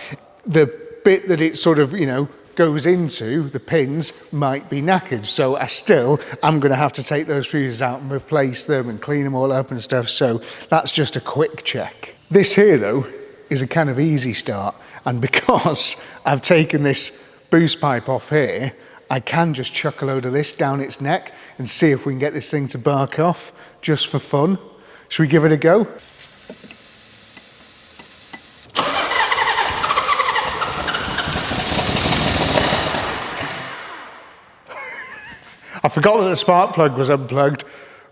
The bit that it sort of, you know, goes into, the pins, might be knackered. So I'm going to have to take those fuses out and replace them and clean them all up and stuff. So that's just a quick check. This here, though, is a kind of easy start. And because I've taken this boost pipe off here, I can just chuck a load of this down its neck and see if we can get this thing to bark off just for fun. Should we give it a go? I forgot that the spark plug was unplugged,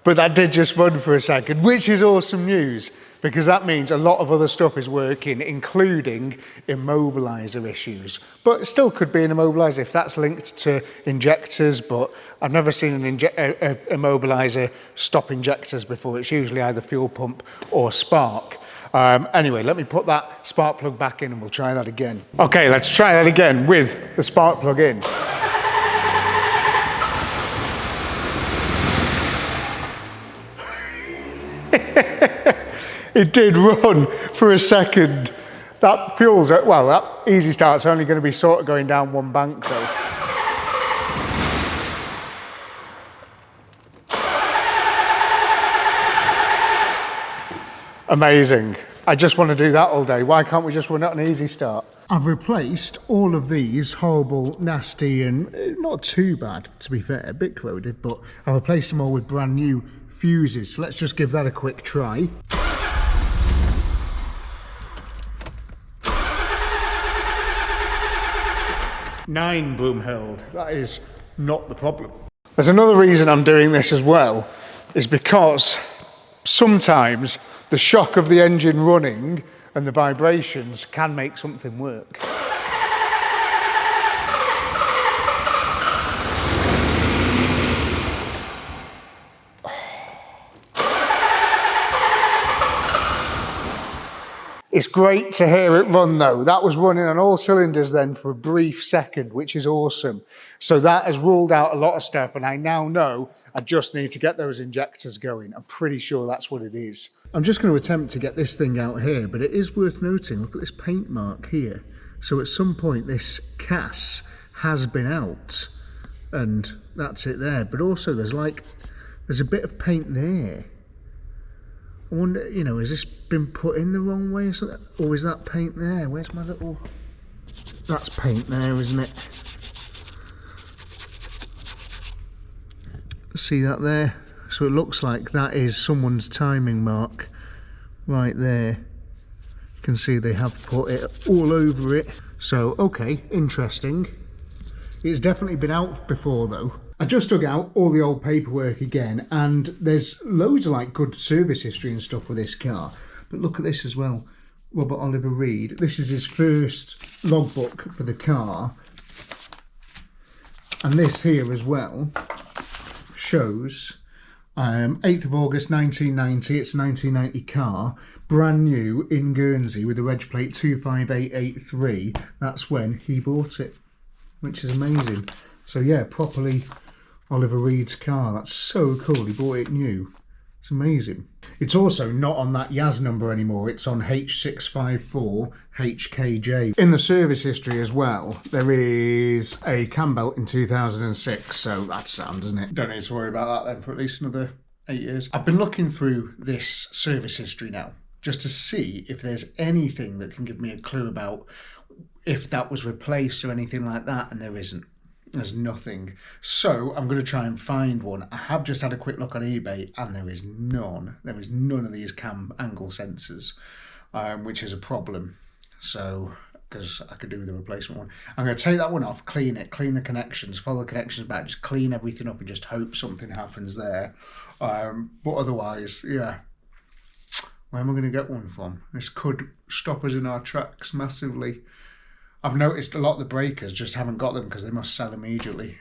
but that did just run for a second, which is awesome news, because that means a lot of other stuff is working, including immobilizer issues. But it still could be an immobilizer if that's linked to injectors, but I've never seen an immobilizer stop injectors before. It's usually either fuel pump or spark. Anyway, let me put that spark plug back in and we'll try that again. Okay, let's try that again with the spark plug in. It did run for a second. That fuel's, well, that easy start's only going to be sort of going down one bank though. Amazing. I just want to do that all day. Why can't we just run it on an easy start? I've replaced all of these horrible, nasty, and not too bad, to be fair, a bit corroded, but I've replaced them all with brand new fuses. So let's just give that a quick try. Nine boom held. That is not the problem. There's another reason I'm doing this as well, is because sometimes the shock of the engine running and the vibrations can make something work. It's great to hear it run though. That was running on all cylinders then for a brief second, which is awesome. So that has ruled out a lot of stuff, and I now know I just need to get those injectors going. I'm pretty sure that's what it is. I'm just going to attempt to get this thing out here, but it is worth noting, look at this paint mark here. So at some point this CAS has been out, and that's it there. But also there's a bit of paint there. I wonder, you know, has this been put in the wrong way or something? Or is that paint there? Where's my little... That's paint there, isn't it? See that there? So it looks like that is someone's timing mark right there. You can see they have put it all over it. So, okay, interesting. It's definitely been out before though. I just dug out all the old paperwork again, and there's loads of like good service history and stuff with this car. But look at this as well. Robert Oliver Reed. This is his first logbook for the car. And this here as well shows 8th of August 1990, it's a 1990 car, brand new in Guernsey with the reg plate 25883. That's when he bought it, which is amazing. So yeah, properly Oliver Reed's car. That's so cool, he bought it new. It's amazing. It's also not on that Yaz number anymore, it's on H654HKJ. In the service history as well, there is a cam belt in 2006, so that's sound, doesn't it? Don't need to worry about that then for at least another 8 years. I've been looking through this service history now, just to see if there's anything that can give me a clue about if that was replaced or anything like that, and there isn't. There's nothing. So I'm going to try and find one. I have just had a quick look on eBay and there is none. There is none of these cam angle sensors, which is a problem. So, because I could do with a replacement one. I'm going to take that one off, clean it, clean the connections, follow the connections back, just clean everything up and just hope something happens there. But otherwise, yeah. Where am I going to get one from? This could stop us in our tracks massively. I've noticed a lot of the breakers just haven't got them because they must sell immediately.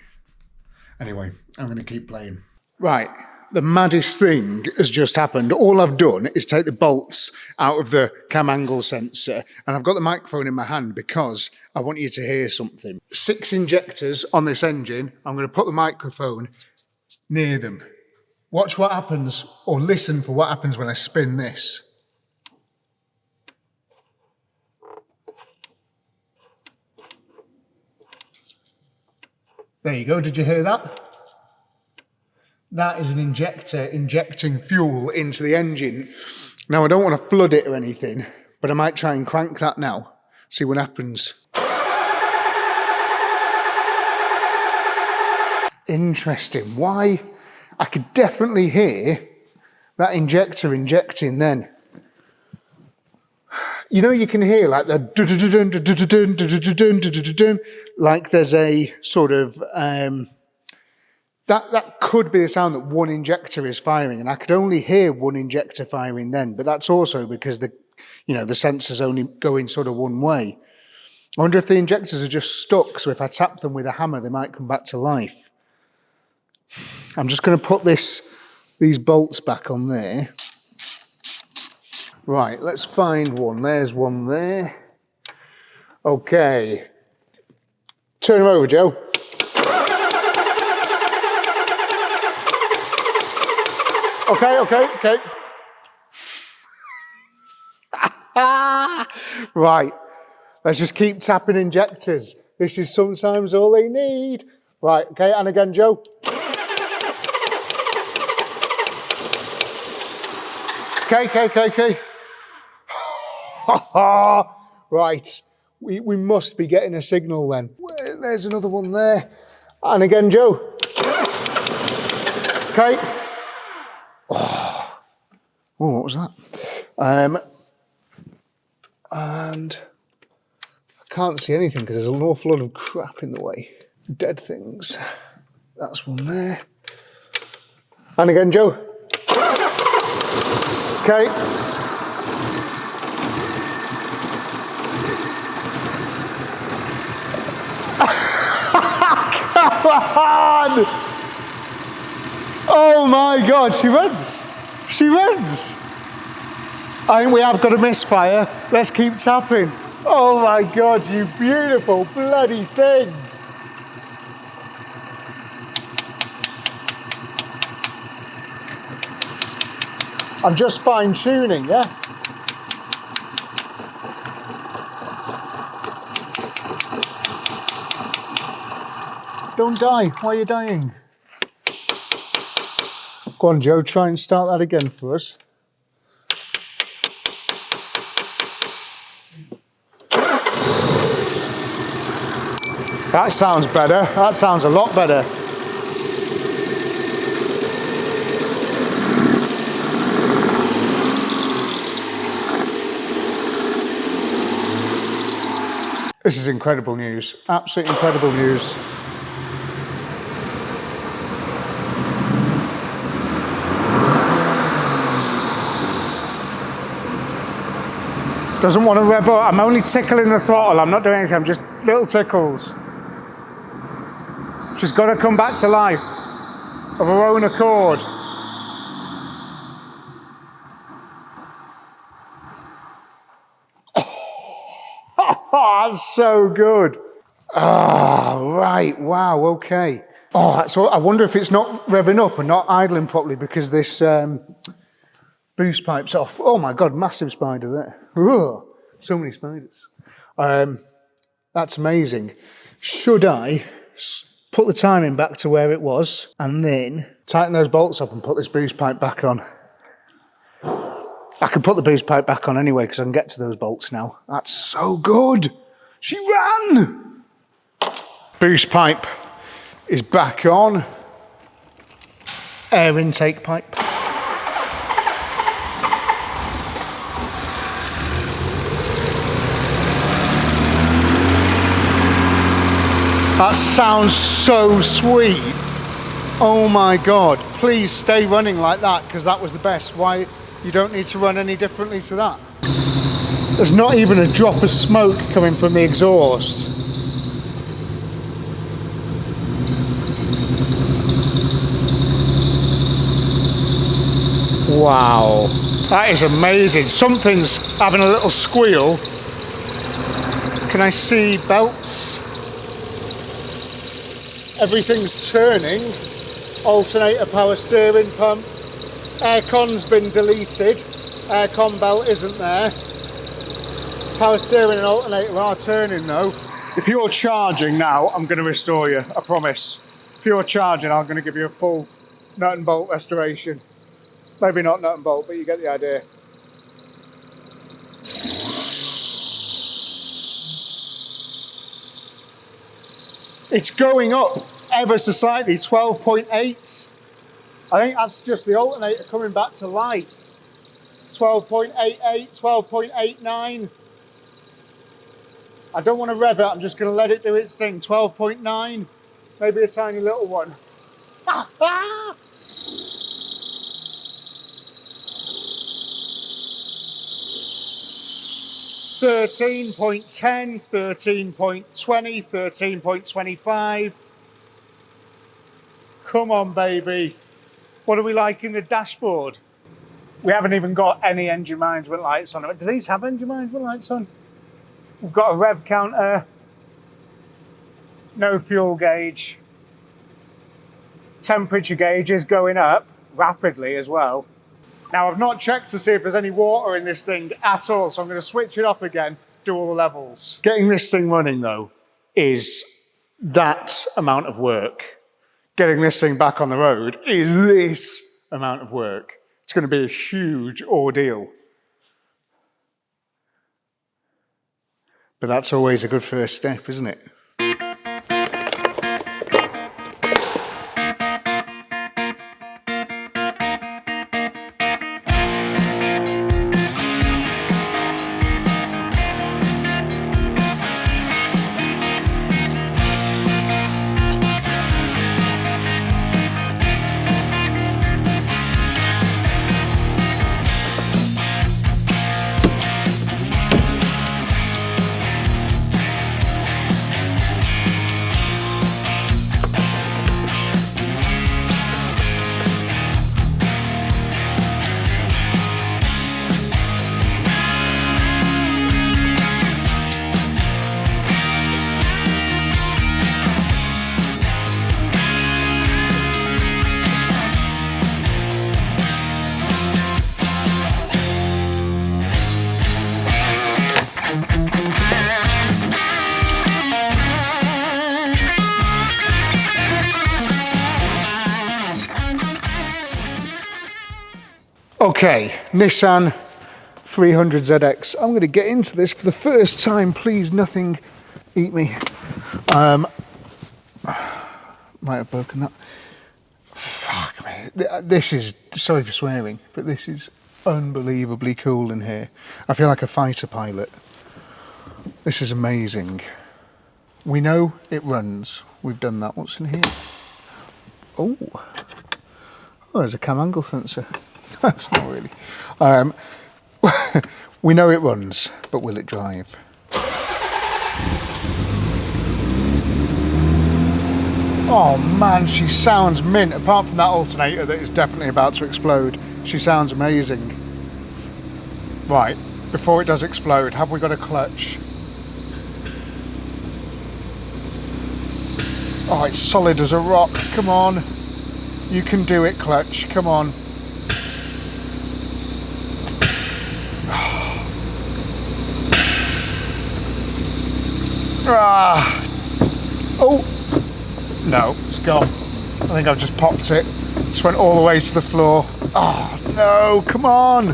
Anyway, I'm going to keep playing. Right, the maddest thing has just happened. All I've done is take the bolts out of the cam angle sensor and I've got the microphone in my hand because I want you to hear something. 6 injectors on this engine. I'm going to put the microphone near them. Watch what happens, or listen for what happens when I spin this. There you go, did you hear that? That is an injector injecting fuel into the engine. Now I don't want to flood it or anything, but I might try and crank that now, see what happens. Interesting, why? I could definitely hear that injector injecting then. You know, you can hear like the like there's a sort of that could be the sound that one injector is firing, and I could only hear one injector firing then, but that's also because the sensor's only going sort of one way. I wonder if the injectors are just stuck, so if I tap them with a hammer they might come back to life. I'm just going to put these bolts back on there. Right, let's find one. There's one there. Okay. Turn him over, Joe. Okay. Right, let's just keep tapping injectors. This is sometimes all they need. Right, okay, and again, Joe. Okay. Right, we must be getting a signal then. There's another one there. And again, Joe. Okay. Oh, what was that? And I can't see anything because there's an awful lot of crap in the way. Dead things. That's one there. And again, Joe. Okay. Come on! Oh my God, she runs. She runs. I think we have got a misfire. Let's keep tapping. Oh my God, you beautiful bloody thing. I'm just fine tuning, yeah? Don't die. Why are you dying? Go on, Joe, try and start that again for us. That sounds better. That sounds a lot better. This is incredible news. Absolutely incredible news. Doesn't want to rev up. I'm only tickling the throttle. I'm not doing anything. I'm just little tickles. She's got to come back to life of her own accord. Oh, that's so good. Oh, right, wow, okay. Oh, that's all. I wonder if it's not revving up and not idling properly because this boost pipe's off. Oh my God, massive spider there. Ugh, so many spiders. That's amazing. Should I put the timing back to where it was and then tighten those bolts up and put this boost pipe back on? I can put the boost pipe back on anyway because I can get to those bolts now. That's so good. She ran. Boost pipe is back on. Air intake pipe. That sounds so sweet. Oh my God. Please stay running like that because that was the best. Why? You don't need to run any differently to that. There's not even a drop of smoke coming from the exhaust. Wow, that is amazing. Something's having a little squeal. Can I see belts? Everything's turning. Alternator, power steering pump. Aircon's been deleted. Aircon belt isn't there. Power steering and alternator are turning though. If you're charging now, I'm going to restore you, I promise. If you're charging, I'm going to give you a full nut and bolt restoration. Maybe not nut and bolt, but you get the idea. It's going up ever so slightly, 12.8. I think that's just the alternator coming back to life. 12.88, 12.89. I don't want to rev it, I'm just going to let it do its thing. 12.9, maybe a tiny little one. 13.10, 13.20, 13.25. Come on, baby. What are we like in the dashboard? We haven't even got any engine management lights on. Do these have engine management lights on? We've got a rev counter. No fuel gauge. Temperature gauge is going up rapidly as well. Now, I've not checked to see if there's any water in this thing at all, so I'm going to switch it off again, do all the levels. Getting this thing running, though, is that amount of work. Getting this thing back on the road is this amount of work. It's going to be a huge ordeal. But that's always a good first step, isn't it? Okay, Nissan 300ZX. I'm going to get into this for the first time. Please, nothing eat me. Might have broken that. Fuck me. This is, sorry for swearing, but this is unbelievably cool in here. I feel like a fighter pilot. This is amazing. We know it runs. We've done that. What's in here? Oh, there's a cam angle sensor. That's not really. We know it runs, but will it drive? Oh man, she sounds mint. Apart from that alternator that is definitely about to explode, she sounds amazing. Right, before it does explode, have we got a clutch? Oh, it's solid as a rock. Come on. You can do it, clutch. Come on. Ah. Oh. No, it's gone. I think I've just popped it. Just went all the way to the floor. Oh, no. Come on.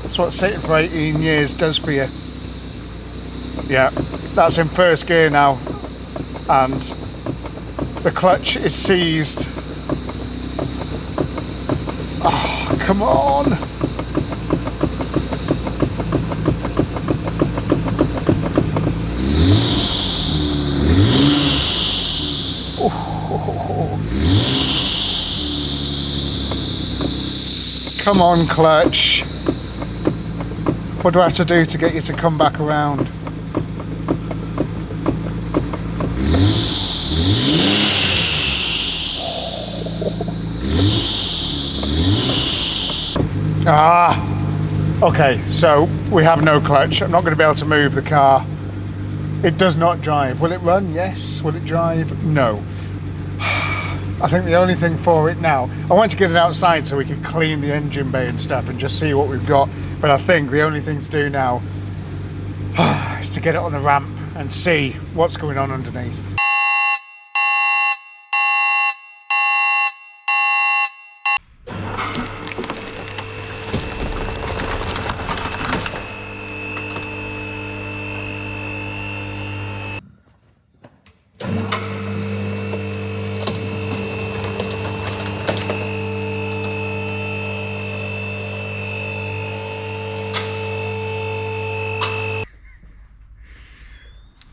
That's what sitting for 18 years does for you. Yeah, that's in first gear now. And the clutch is seized. Oh, come on. Oh. Come on, clutch. What do I have to do to get you to come back around? Ah, okay, so we have no clutch. I'm not going to be able to move the car. It does not drive. Will it run? Yes. Will it drive? No. I think the only thing for it now, I want to get it outside so we can clean the engine bay and stuff and just see what we've got. But I think the only thing to do now is to get it on the ramp and see what's going on underneath.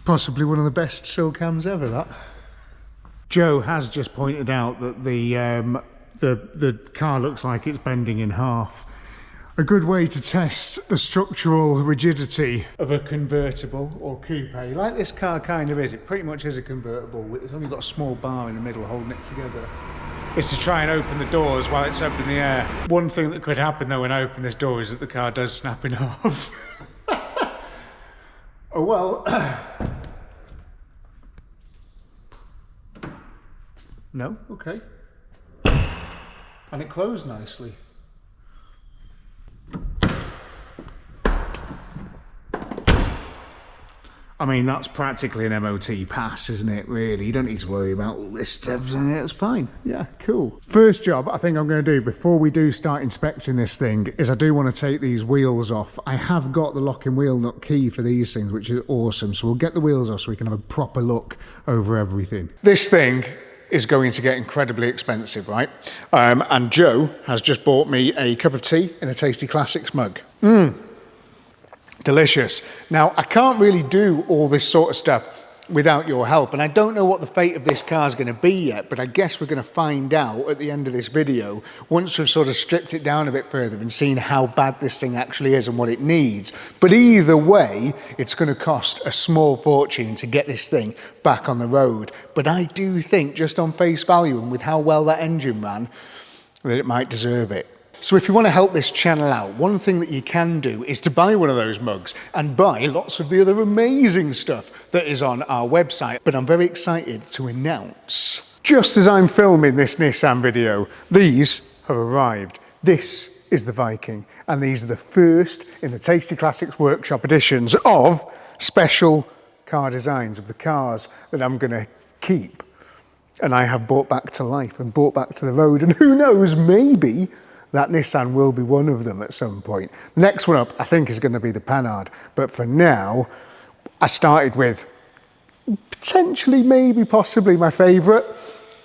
Possibly one of the best sill cams ever, that. Joe has just pointed out that the car looks like it's bending in half. A good way to test the structural rigidity of a convertible or coupe, like this car kind of is. It pretty much is a convertible. It's only got a small bar in the middle holding it together. Is to try and open the doors while it's up in the air. One thing that could happen though when I open this door is that the car does snap in half. Oh well. No? Okay. And it closed nicely. I mean, that's practically an MOT pass, isn't it, really? You don't need to worry about all this stuff, isn't it? It's fine. Yeah, cool. First job I think I'm going to do before we do start inspecting this thing is I do want to take these wheels off. I have got the lock and wheel nut key for these things, which is awesome. So we'll get the wheels off so we can have a proper look over everything. This thing is going to get incredibly expensive, right? And Joe has just bought me a cup of tea in a Tasty Classics mug. Delicious. Now, I can't really do all this sort of stuff without your help, and I don't know what the fate of this car is going to be yet, but I guess we're going to find out at the end of this video once we've sort of stripped it down a bit further and seen how bad this thing actually is and what it needs. But either way, it's going to cost a small fortune to get this thing back on the road. But I do think, just on face value and with how well that engine ran, that it might deserve it. So if you want to help this channel out, one thing that you can do is to buy one of those mugs and buy lots of the other amazing stuff that is on our website. But I'm very excited to announce, just as I'm filming this Nissan video, these have arrived. This is the Viking, and these are the first in the Tasty Classics Workshop editions of special car designs of the cars that I'm going to keep. And I have brought back to life and brought back to the road, and who knows, maybe that Nissan will be one of them at some point. The next one up, I think, is going to be the Panhard. But for now, I started with potentially, maybe, possibly my favourite,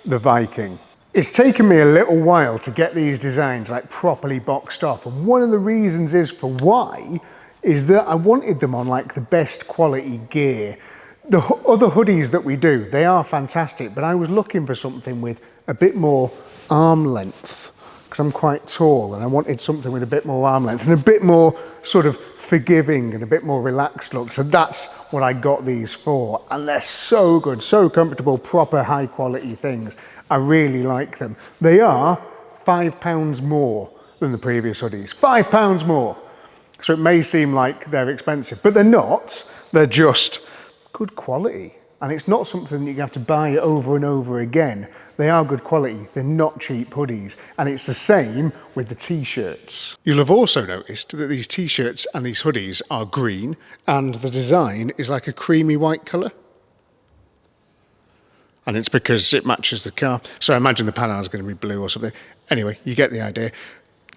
the Viking. It's taken me a little while to get these designs like properly boxed off. And one of the reasons is for why is that I wanted them on like the best quality gear. The other hoodies that we do, they are fantastic, but I was looking for something with a bit more arm length, because I'm quite tall and I wanted something with a bit more arm length and a bit more sort of forgiving and a bit more relaxed look. So that's what I got these for, and they're so good, so comfortable, proper high quality things. I really like them. They are £5 more than the previous hoodies, £5 more. So it may seem like they're expensive, but they're not. They're just good quality. And it's not something that you have to buy over and over again. They are good quality, they're not cheap hoodies. And it's the same with the t-shirts. You'll have also noticed that these t-shirts and these hoodies are green, and the design is like a creamy white colour. And it's because it matches the car. So I imagine the panel is going to be blue or something. Anyway, you get the idea.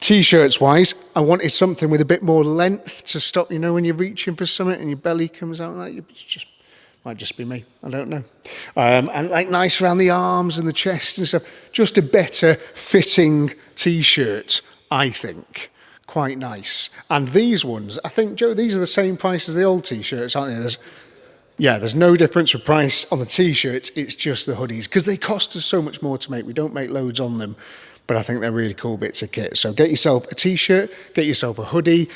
T-shirts wise, I wanted something with a bit more length to stop, you know, when you're reaching for something and your belly comes out like that. It's just, might just be me, I don't know. And like nice around the arms and the chest and stuff. Just a better fitting t-shirt, I think. Quite nice. And these ones, I think, Joe, these are the same price as the old t-shirts, aren't they? There's no difference for price on the t-shirts, it's just the hoodies, because they cost us so much more to make. We don't make loads on them, but I think they're really cool bits of kit. So get yourself a t-shirt, get yourself a hoodie,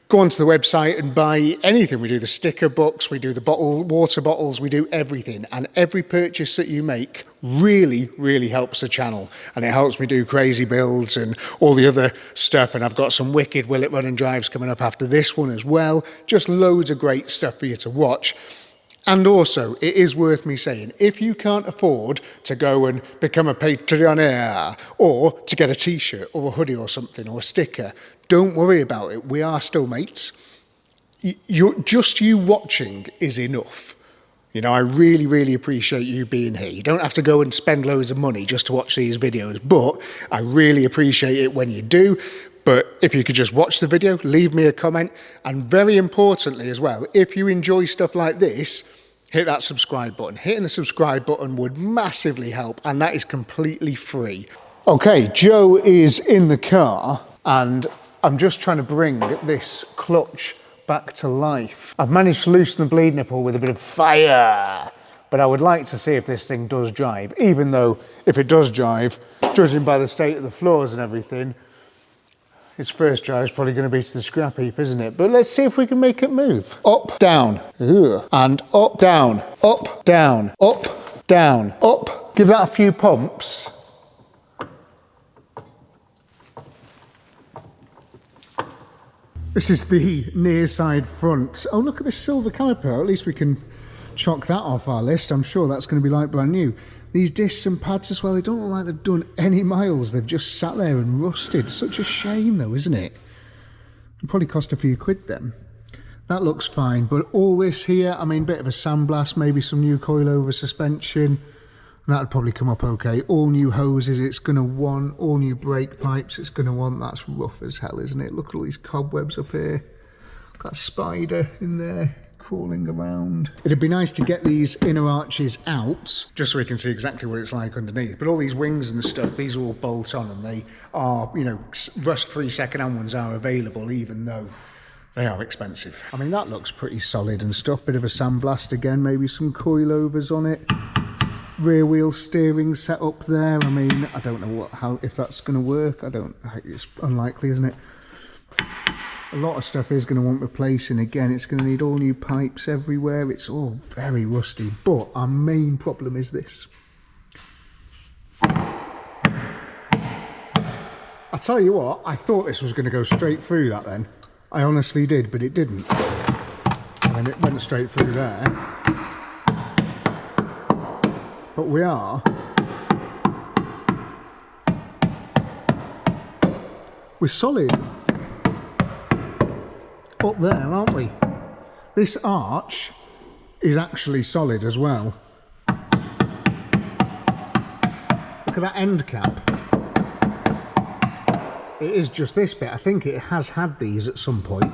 go onto the website and buy anything. We do the sticker books, we do the water bottles, we do everything. And every purchase that you make really, really helps the channel. And it helps me do crazy builds and all the other stuff. And I've got some wicked Will It Run and Drives coming up after this one as well. Just loads of great stuff for you to watch. And also, it is worth me saying, if you can't afford to go and become a Patreonaire or to get a t-shirt or a hoodie or something or a sticker, don't worry about it. We are still mates. Just you watching is enough. You know, I really, really appreciate you being here. You don't have to go and spend loads of money just to watch these videos, but I really appreciate it when you do. But if you could just watch the video, leave me a comment, and very importantly as well, if you enjoy stuff like this, hit that subscribe button. Hitting the subscribe button would massively help, and that is completely free. Okay, Joe is in the car, and I'm just trying to bring this clutch back to life. I've managed to loosen the bleed nipple with a bit of fire, but I would like to see if this thing does drive, even though if it does drive, judging by the state of the floors and everything, its first drive is probably going to be to the scrap heap, isn't it? But let's see if we can make it move. Up, down, and up, down, up, down, up, down, up. Give that a few pumps. This is the near side front. Oh, look at this silver caliper. At least we can chalk that off our list. I'm sure that's going to be like brand new. These discs and pads as well, they don't look like they've done any miles. They've just sat there and rusted. Such a shame though, isn't it? It'll probably cost a few quid then. That looks fine, but all this here, I mean, bit of a sandblast, maybe some new coilover suspension. That'd probably come up okay. All new hoses it's going to want. All new brake pipes it's going to want. That's rough as hell, isn't it? Look at all these cobwebs up here. That spider in there crawling around. It'd be nice to get these inner arches out, just so we can see exactly what it's like underneath. But all these wings and stuff, these are all bolt on, and they are, you know, rust-free second-hand ones are available, even though they are expensive. I mean, that looks pretty solid and stuff. Bit of a sandblast again, maybe some coilovers on it. Rear wheel steering set up there. I mean, I don't know if that's going to work. It's unlikely, isn't it? A lot of stuff is going to want replacing again. It's going to need all new pipes everywhere. It's all very rusty, but our main problem is this. I tell you what, I thought this was going to go straight through that then. I honestly did, but it didn't. And it went straight through there. But we're solid up there, aren't we? This arch is actually solid as well. Look at that end cap. It is just this bit. I think it has had these at some point.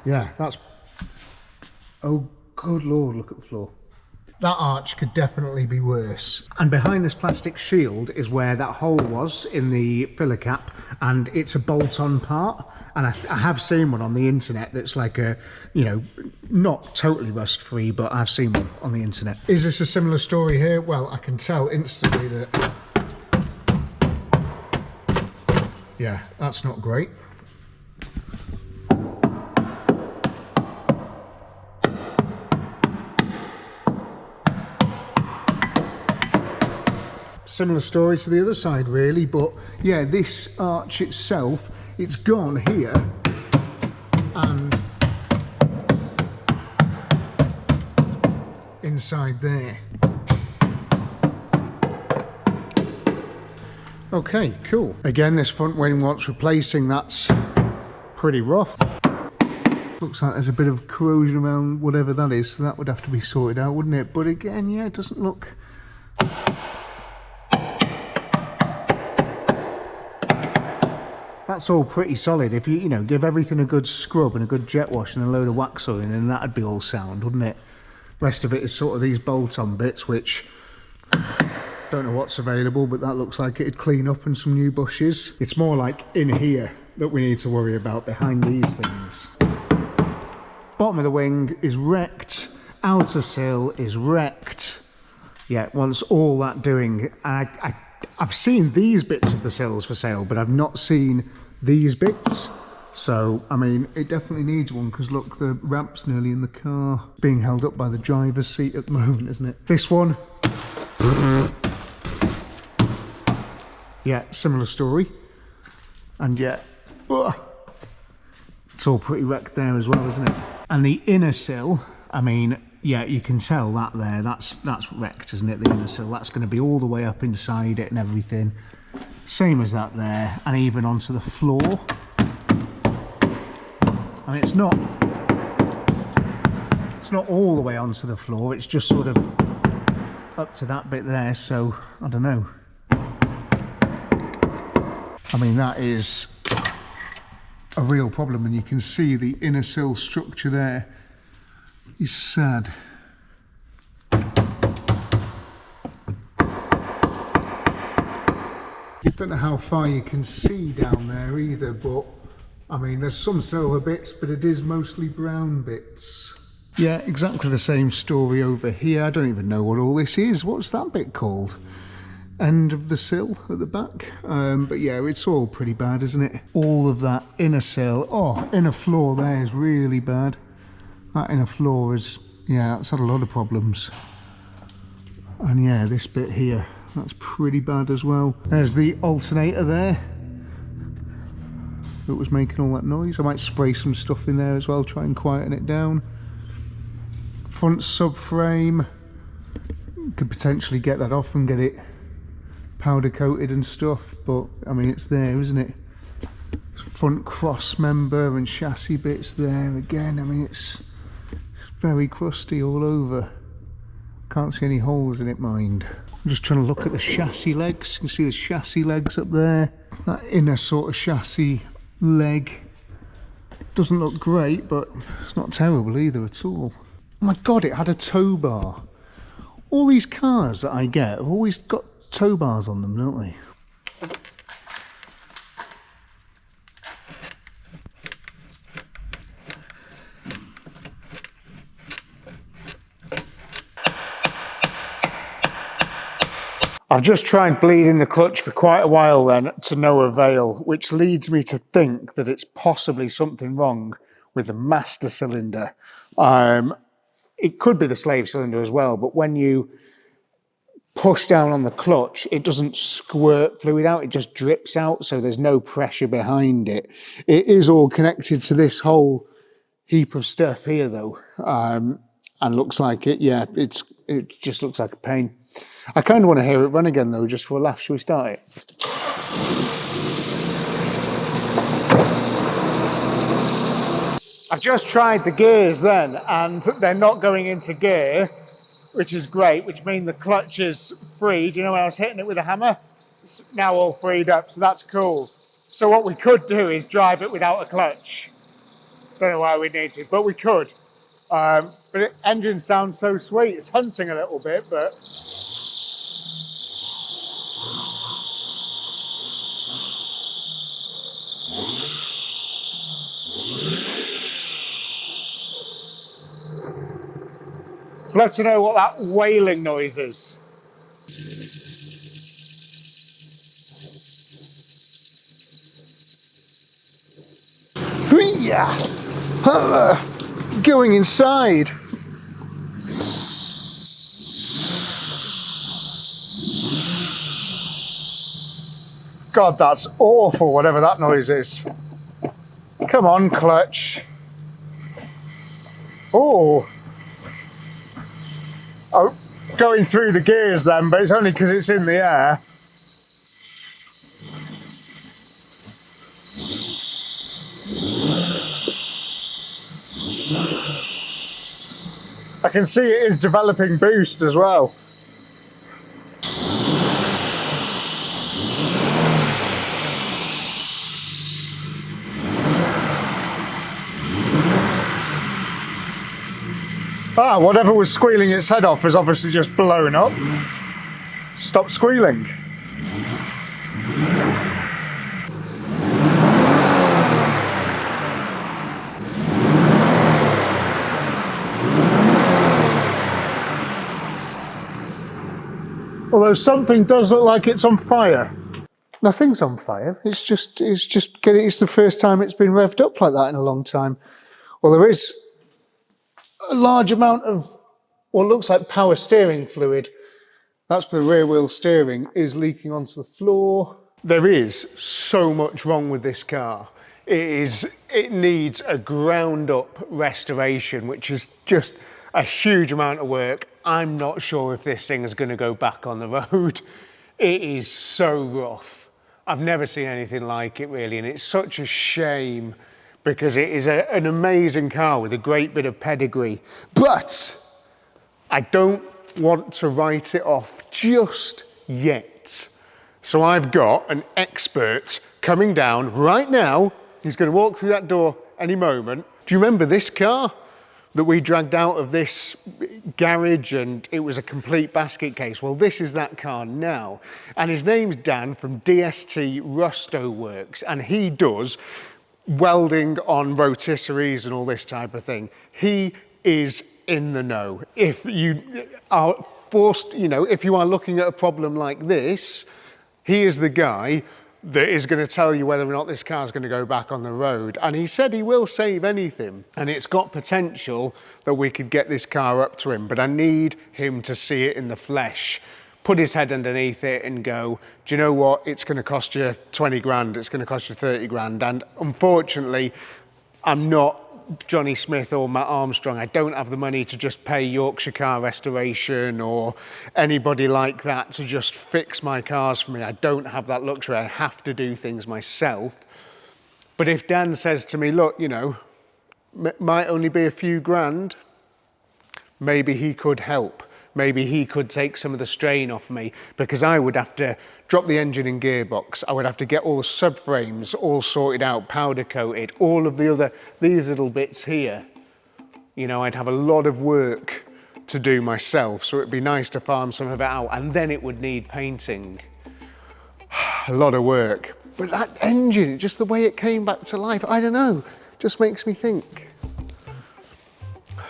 Yeah, that's... Oh, good Lord, look at the floor. That arch could definitely be worse. And behind this plastic shield is where that hole was in the filler cap, and it's a bolt-on part. And I have seen one on the internet that's like a, you know, not totally rust-free, but I've seen one on the internet. Is this a similar story here? Well, I can tell instantly that... Yeah, that's not great. Similar story to the other side really, but yeah, this arch itself, it's gone here, and inside there. Okay, cool. Again, this front wing wants replacing. That's pretty rough. Looks like there's a bit of corrosion around whatever that is, so that would have to be sorted out, wouldn't it? But again, yeah, it doesn't look... That's all pretty solid. If you know, give everything a good scrub and a good jet wash and a load of wax oil in, then that'd be all sound, wouldn't it? Rest of it is sort of these bolt-on bits, which... don't know what's available, but that looks like it'd clean up, and some new bushes. It's more like in here that we need to worry about, behind these things. Bottom of the wing is wrecked, outer sill is wrecked. Yeah, wants all that doing. I've seen these bits of the sills for sale, but I've not seen these bits. So, I mean, it definitely needs one, because look, the ramp's nearly in the car. Being held up by the driver's seat at the moment, isn't it? This one. Yeah, similar story. And yeah, it's all pretty wrecked there as well, isn't it? And the inner sill, I mean, yeah, you can tell that there, that's wrecked, isn't it? The inner sill, that's going to be all the way up inside it and everything. Same as that there, and even onto the floor. I mean, it's not all the way onto the floor, it's just sort of up to that bit there, so I don't know. I mean, that is a real problem, and you can see the inner sill structure there is sad. Don't know how far you can see down there either, but I mean, there's some silver bits, but it is mostly brown bits. Yeah, exactly the same story over here. I don't even know what all this is. What's that bit called? End of the sill at the back. But yeah, it's all pretty bad, isn't it? All of that inner sill. Oh, inner floor there is really bad. That inner floor is, yeah, that's had a lot of problems. And yeah, this bit here, that's pretty bad as well. There's the alternator there that was making all that noise. I might spray some stuff in there as well, try and quieten it down. Front subframe, could potentially get that off and get it powder coated and stuff, but I mean, it's there, isn't it? Front cross member and chassis bits there again. I mean, it's very crusty all over. Can't see any holes in it, mind. I'm just trying to look at the chassis legs. You can see the chassis legs up there. That inner sort of chassis leg doesn't look great, but it's not terrible either at all. Oh my god, it had a tow bar. All these cars that I get have always got tow bars on them, don't they? I've just tried bleeding the clutch for quite a while then, to no avail, which leads me to think that it's possibly something wrong with the master cylinder. It could be the slave cylinder as well, but when you push down on the clutch, it doesn't squirt fluid out, it just drips out, so there's no pressure behind it. It is all connected to this whole heap of stuff here though, and looks like it, yeah, it just looks like a pain. I kind of want to hear it run again though, just for a laugh. Shall we start it? I've just tried the gears then, and they're not going into gear, which is great, which means the clutch is free. Do you know when I was hitting it with a hammer? It's now all freed up, so that's cool. So what we could do is drive it without a clutch. Don't know why we need to, but we could. But the engine sounds so sweet. It's hunting a little bit, but... I'd love to know what that wailing noise is. Going inside. God, that's awful, whatever that noise is. Come on, clutch. Oh. Oh, going through the gears then, but it's only because it's in the air. I can see it is developing boost as well. Ah, whatever was squealing its head off has obviously just blown up. Stop squealing. Although something does look like it's on fire. Nothing's on fire. It's the first time it's been revved up like that in a long time. Well, there is a large amount of what looks like power steering fluid. That's for the rear wheel steering, is leaking onto the floor. There is so much wrong with this car. It needs a ground up restoration, which is just a huge amount of work. I'm not sure if this thing is going to go back on the road. It is so rough. I've never seen anything like it really, and it's such a shame because it is an amazing car with a great bit of pedigree. But I don't want to write it off just yet. So I've got an expert coming down right now. He's going to walk through that door any moment. Do you remember this car that we dragged out of this garage and it was a complete basket case? Well, this is that car now. And his name's Dan from DST Rusto Works, and he does welding on rotisseries and all this type of thing. He is in the know. If you are forced, if you are looking at a problem like this, he is the guy that is going to tell you whether or not this car is going to go back on the road. And he said he will save anything, and it's got potential that we could get this car up to him, but I need him to see it in the flesh, put his head underneath it and go, do you know what, it's going to cost you 20 grand, it's going to cost you 30 grand. And unfortunately, I'm not Johnny Smith or Matt Armstrong. I don't have the money to just pay Yorkshire Car Restoration or anybody like that to just fix my cars for me. I don't have that luxury. I have to do things myself. But if Dan says to me, look, might only be a few grand, maybe he could help. Maybe he could take some of the strain off me, because I would have to drop the engine and gearbox. I would have to get all the subframes all sorted out, powder coated, all of these little bits here. I'd have a lot of work to do myself, so it'd be nice to farm some of it out, and then it would need painting. A lot of work. But that engine, just the way it came back to life, I don't know, just makes me think.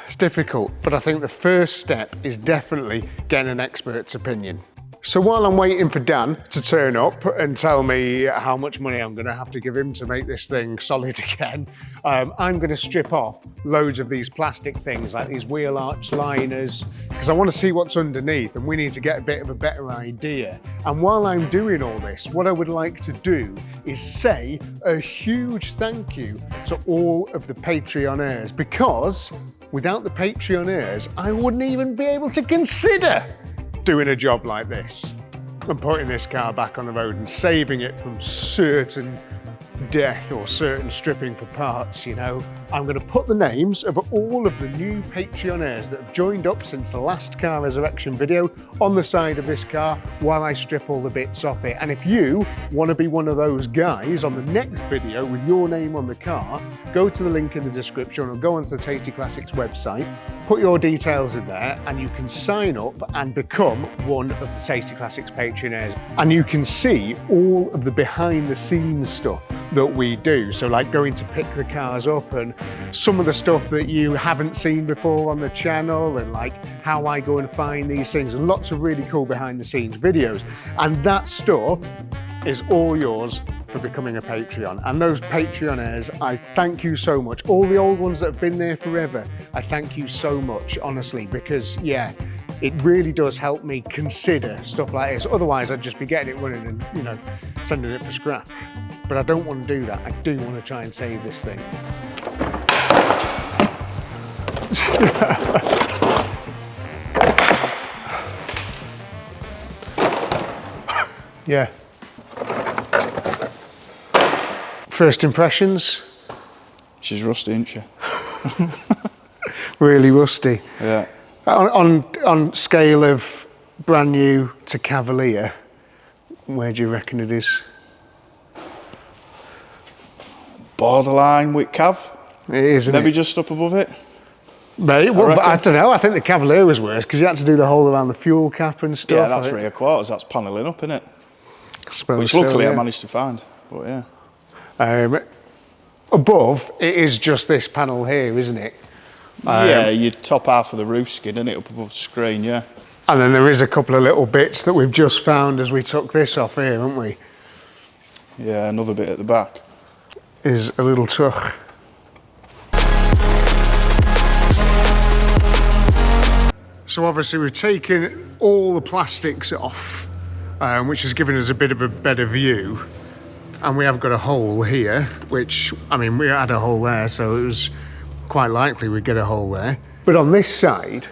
It's difficult, but I think the first step is definitely getting an expert's opinion. So while I'm waiting for Dan to turn up and tell me how much money I'm going to have to give him to make this thing solid again, I'm going to strip off loads of these plastic things like these wheel arch liners, because I want to see what's underneath and we need to get a bit of a better idea. And while I'm doing all this, what I would like to do is say a huge thank you to all of the Patreoners, because without the Patreoners, I wouldn't even be able to consider doing a job like this and putting this car back on the road and saving it from certain death or certain stripping for parts. I'm going to put the names of all of the new Patreoners that have joined up since the last car resurrection video on the side of this car while I strip all the bits off it. And if you want to be one of those guys on the next video with your name on the car, go to the link in the description or go onto the Tasty Classics website, put your details in there, and you can sign up and become one of the Tasty Classics Patreoners. And you can see all of the behind the scenes stuff that we do. So like going to pick the cars up and some of the stuff that you haven't seen before on the channel, and like how I go and find these things, and lots of really cool behind the scenes videos. And that stuff is all yours for becoming a Patreon. And those Patreoners, I thank you so much. All the old ones that have been there forever, I thank you so much, honestly, because yeah, it really does help me consider stuff like this. Otherwise, I'd just be getting it running and, sending it for scrap. But I don't want to do that. I do want to try and save this thing. Yeah. First impressions? She's rusty, isn't she? Really rusty. Yeah. On scale of brand new to Cavalier, where do you reckon it is? Borderline with Cav. It is, isn't Maybe it? just up above it. Maybe, well, but I reckon. don't know. I think the Cavalier was worse because you had to do the whole around the fuel cap and stuff. Yeah, that's rear quarters. That's panelling up, isn't it? I suppose Which so, luckily yeah. I managed to find. But yeah. Above, it is just this panel here, isn't it? Yeah, your top half of the roof skid, isn't it, up above the screen, yeah. And then there is a couple of little bits that we've just found as we took this off here, haven't we? Yeah, another bit at the back. Is a little tuck. So obviously we've taken all the plastics off, which has given us a bit of a better view. And we have got a hole here, which, I mean, we had a hole there, so it was quite likely we'd get a hole there. But on this side,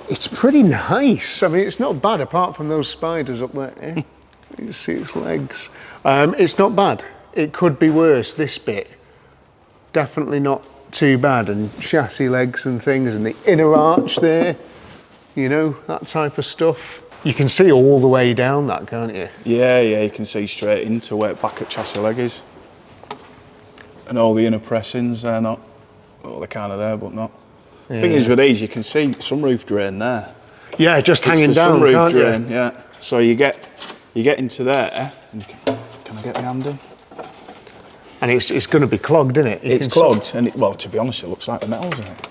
it's pretty nice. I mean, it's not bad, apart from those spiders up there. You see its legs. It's not bad. It could be worse, this bit. Definitely not too bad. And chassis legs and things, and the inner arch there, you know, that type of stuff. You can see all the way down that, can't you? Yeah, you can see straight into where back at chassis leg is. And all the inner pressings, they're not, well, they're kind of there, but not. Yeah. Thing is with these, you can see sunroof drain there. Yeah, just hanging It's the down, sunroof can't drain, you? yeah. So you get into there, and can I get my hand in? And it's going to be clogged, isn't it? It's clogged, and well, to be honest, it looks like the metal's in it.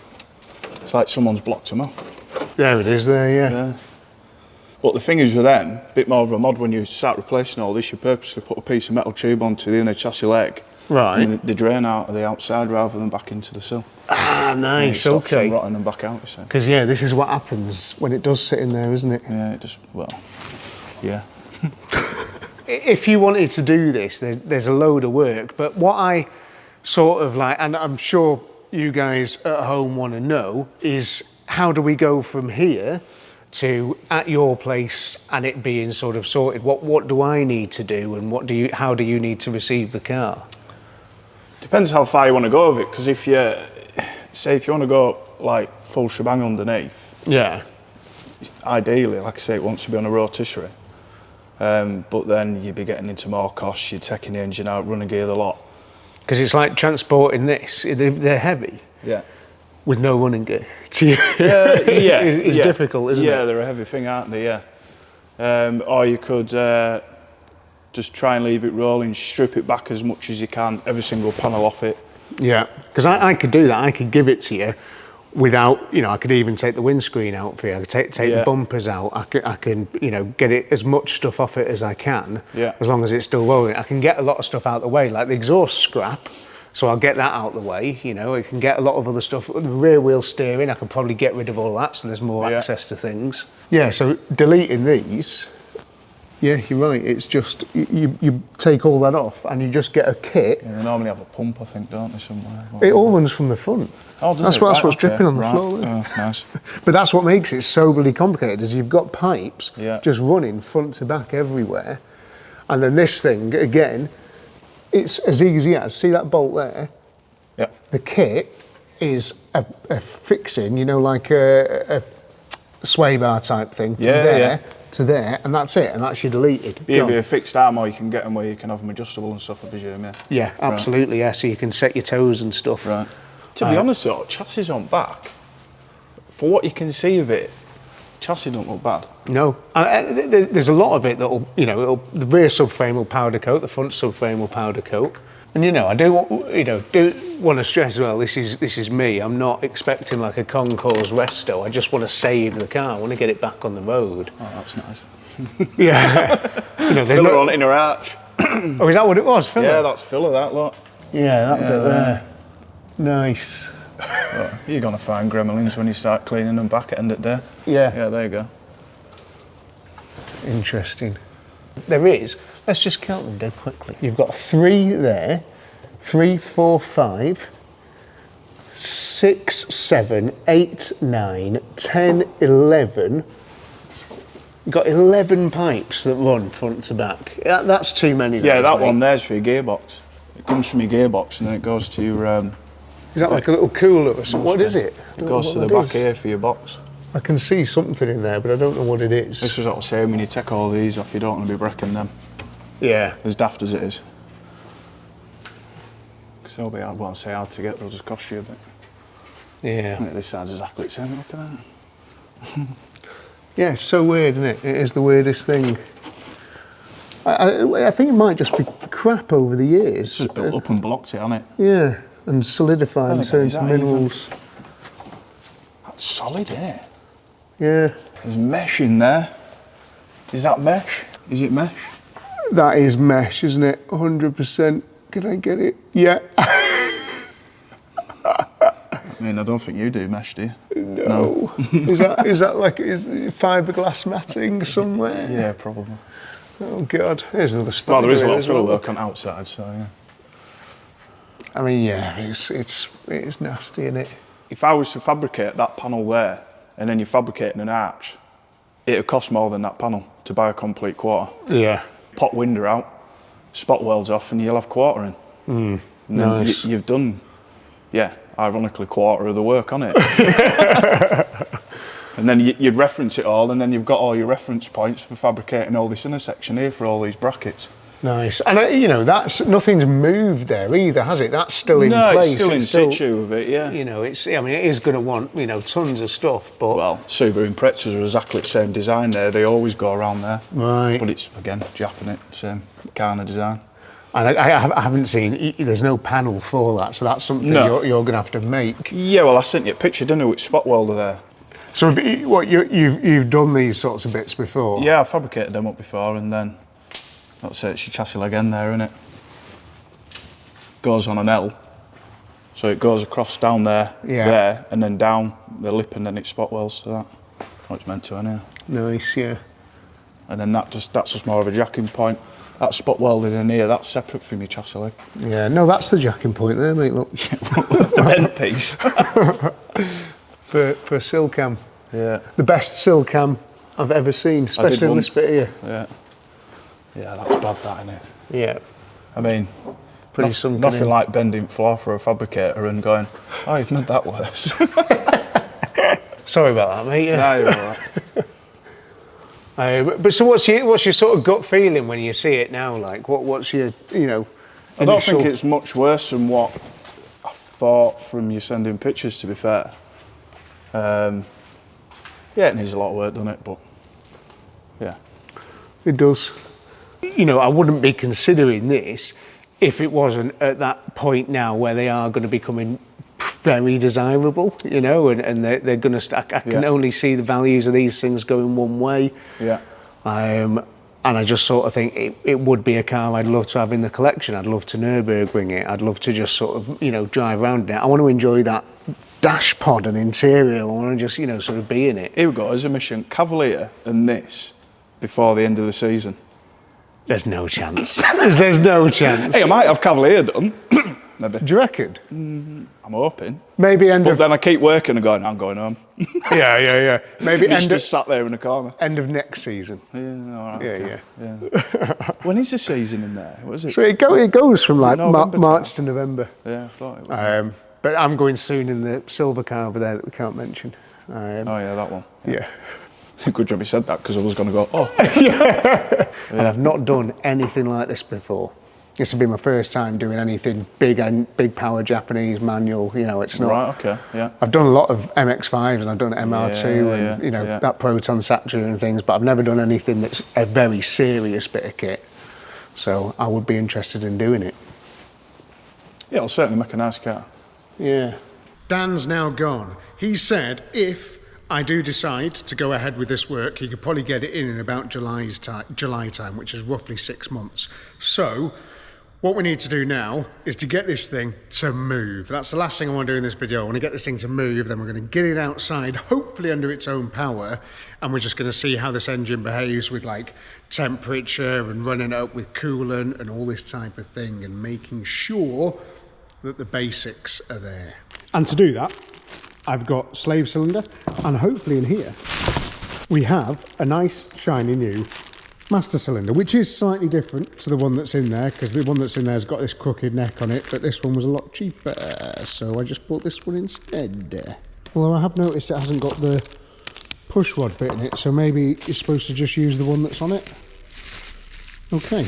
It's like someone's blocked them off. There it is there, yeah. Yeah. But the thing is with them, a bit more of a mod when you start replacing all this, you purposely put a piece of metal tube onto the inner chassis leg. Right. And they drain out of the outside rather than back into the sill. Ah, And it nice, stops them okay. rotting them back out, you see. Because, yeah, this is what happens when it does sit in there, isn't it? Yeah, it just, well, yeah. If you wanted to do this, there's a load of work, but what I sort of like, and I'm sure you guys at home want to know, is how do we go from here to at your place and it being sort of sorted? What do I need to do, and how do you need to receive the car? Depends how far you want to go with it, because if you want to go like full shebang underneath, Yeah. ideally, like I say, it wants to be on a rotisserie. But then you'd be getting into more costs, you're taking the engine out, running gear the lot. Because it's like transporting this, they're heavy. Yeah. With no running gear. It's difficult, isn't it? Yeah, they're a heavy thing, aren't they? Yeah. Or you could just try and leave it rolling, strip it back as much as you can, every single panel off it. Yeah, because I could do that. I could give it to you without, you know, I could even take the windscreen out for you. I could take the bumpers out. I can, you know, get it as much stuff off it as I can. Yeah. As long as it's still rolling. I can get a lot of stuff out the way, like the exhaust scrap. So I'll get that out the way, you know. I can get a lot of other stuff. The rear wheel steering, I can probably get rid of all that, so there's more access to things. Yeah, so deleting these, yeah, you're right. It's just, you take all that off and you just get a kit. Yeah, they normally have a pump, I think, don't they, somewhere? It all runs from the front. Oh, does that's it? what's Right, okay. dripping on the Right. floor. There. Oh, nice. But that's what makes it soberly complicated, is you've got pipes Yeah. just running front to back everywhere. And then this thing, again, it's as easy as, see that bolt there? Yeah. The kit is a fixing, you know, like a sway bar type thing from there to there, and that's it, and that's your deleted. Either a fixed arm, or you can get them where you can have them adjustable and stuff, I presume, yeah? Yeah, absolutely, yeah, so you can set your toes and stuff. Right. To be honest though, chassis on back, for what you can see of it, chassis don't look bad. No, there's a lot of it that'll, you know, the rear subframe will powder coat, the front subframe will powder coat. And you know, I do want to stress as well, this is me. I'm not expecting like a Concours Resto. I just want to save the car. I want to get it back on the road. Oh, that's nice. Yeah. You know, Filler on inner arch. Oh, is that what it was? Filler? Yeah, that's filler, that lot. Yeah, that bit there. Nice. Well, you're going to find gremlins when you start cleaning them back at end of the day. Yeah. Yeah, there you go. Interesting. There is, let's just count them dead quickly. You've got 3 there, 3, 4, 5, 6, 7, 8, 9, 10, 11. You've got 11 pipes that run front to back. That's too many. Yeah, that one there's for your gearbox. It comes from your gearbox and then it goes to your... is that like a little cooler or something? What is it? It goes to the back here for your box. I can see something in there, but I don't know what it is. This is what I was saying, when you take all these off, you don't want to be wrecking them. Yeah. As daft as it is. Because they'll be hard, well, I say hard to get, they'll just cost you a bit. Yeah. This side's exactly the same, look at that. Yeah, it's so weird, isn't it? It is the weirdest thing. I think it might just be crap over the years. It's just built up and blocked it, hasn't it? Yeah, and solidified and turned to minerals. That's solid, isn't it? Yeah. There's mesh in there. Is that mesh? Is it mesh? That is mesh, isn't it? 100%. Can I get it? Yeah. I mean, I don't think you do mesh, do you? No. is that like fiberglass matting somewhere? Yeah, probably. Oh God, here's another spot. Well, there is a lot of fill work on outside, so yeah. I mean, yeah, it is nasty, isn't it? If I was to fabricate that panel there, and then you're fabricating an arch, it'd cost more than that panel to buy a complete quarter. Yeah. Pop window out, spot welds off, and you'll have quartering. And then Nice. you've done, yeah, ironically, quarter of the work on it. And then you'd reference it all, and then you've got all your reference points for fabricating all this intersection here for all these brackets. Nice. And you know, that's nothing's moved there either, has it? That's still in place. No, it's still in situ of it, yeah. You know, I mean, it is going to want, you know, tons of stuff, but... Well, Subaru Imprezas are exactly the same design there. They always go around there. Right. But it's, again, Japanese, same kind of design. And I haven't seen, there's no panel for that, so that's something you're going to have to make. Yeah, well, I sent you a picture, didn't I, with spot welder there. So what, you've done these sorts of bits before? Yeah, I fabricated them up before, and then, that's it, it's your chassis leg end there, isn't it? Goes on an L. So it goes across down there, there, and then down the lip, and then it spot welds to that. What it's meant to, anyway. Nice, yeah. And then that's just more of a jacking point. That spot welded in here, that's separate from your chassis leg. Yeah, no, that's the jacking point there, mate, look. The bent piece. for a sill cam. Yeah. The best sill cam I've ever seen, especially on this bit here. Yeah. Yeah, that's bad, that, isn't it? Yeah. I mean, Pretty sunken nothing in. like bending floor for a fabricator and going, oh, you've made that worse. Sorry about that, mate. Yeah. No, you're all right. But so what's your sort of gut feeling when you see it now? Like, what's your, you know, I don't think it's much worse than what I thought from you sending pictures, to be fair. Yeah, it needs a lot of work, doesn't it? But, yeah. It does. You know, I wouldn't be considering this if it wasn't at that point now where they are going to be becoming very desirable, you know, and they're going to, I can only see the values of these things going one way. Yeah. And I just sort of think it would be a car I'd love to have in the collection. I'd love to Nürburgring it. I'd love to just sort of, you know, drive around in it. I want to enjoy that dash pod and interior. I want to just, you know, sort of be in it. Here we go, as a mission, Cavalier and this before the end of the season. There's no chance. There's no chance. Hey, I might have Cavalier done. Maybe. Do you reckon? I'm hoping. Maybe But then I keep working and going, I'm going home. Yeah. Maybe It's just sat there in the corner. end of next season. Yeah, all right. Yeah. When is the season in there? What is it? So it goes from like November March to November. Yeah, I thought it was. But I'm going soon in the silver car over there that we can't mention. Oh yeah, that one. Yeah. Good job you said that, because I was going to go, oh. And I've not done anything like this before. This will be my first time doing anything big and big power Japanese manual. You know, it's not. Right, okay, yeah. I've done a lot of MX-5s and I've done MR2 and you know that Proton Satcher and things, but I've never done anything that's a very serious bit of kit. So I would be interested in doing it. Yeah, it'll certainly make a nice car. Yeah. Dan's now gone. He said if I do decide to go ahead with this work, he could probably get it in about July time, which is roughly 6 months. So what we need to do now is to get this thing to move. That's the last thing I want to do in this video. I want to get this thing to move, then we're going to get it outside, hopefully under its own power, and we're just going to see how this engine behaves with like temperature and running it up with coolant and all this type of thing, and making sure that the basics are there. And to do that, I've got slave cylinder, and hopefully in here, we have a nice shiny new master cylinder, which is slightly different to the one that's in there, because the one that's in there has got this crooked neck on it, but this one was a lot cheaper, so I just bought this one instead. Although I have noticed it hasn't got the push rod bit in it, so maybe you're supposed to just use the one that's on it. Okay.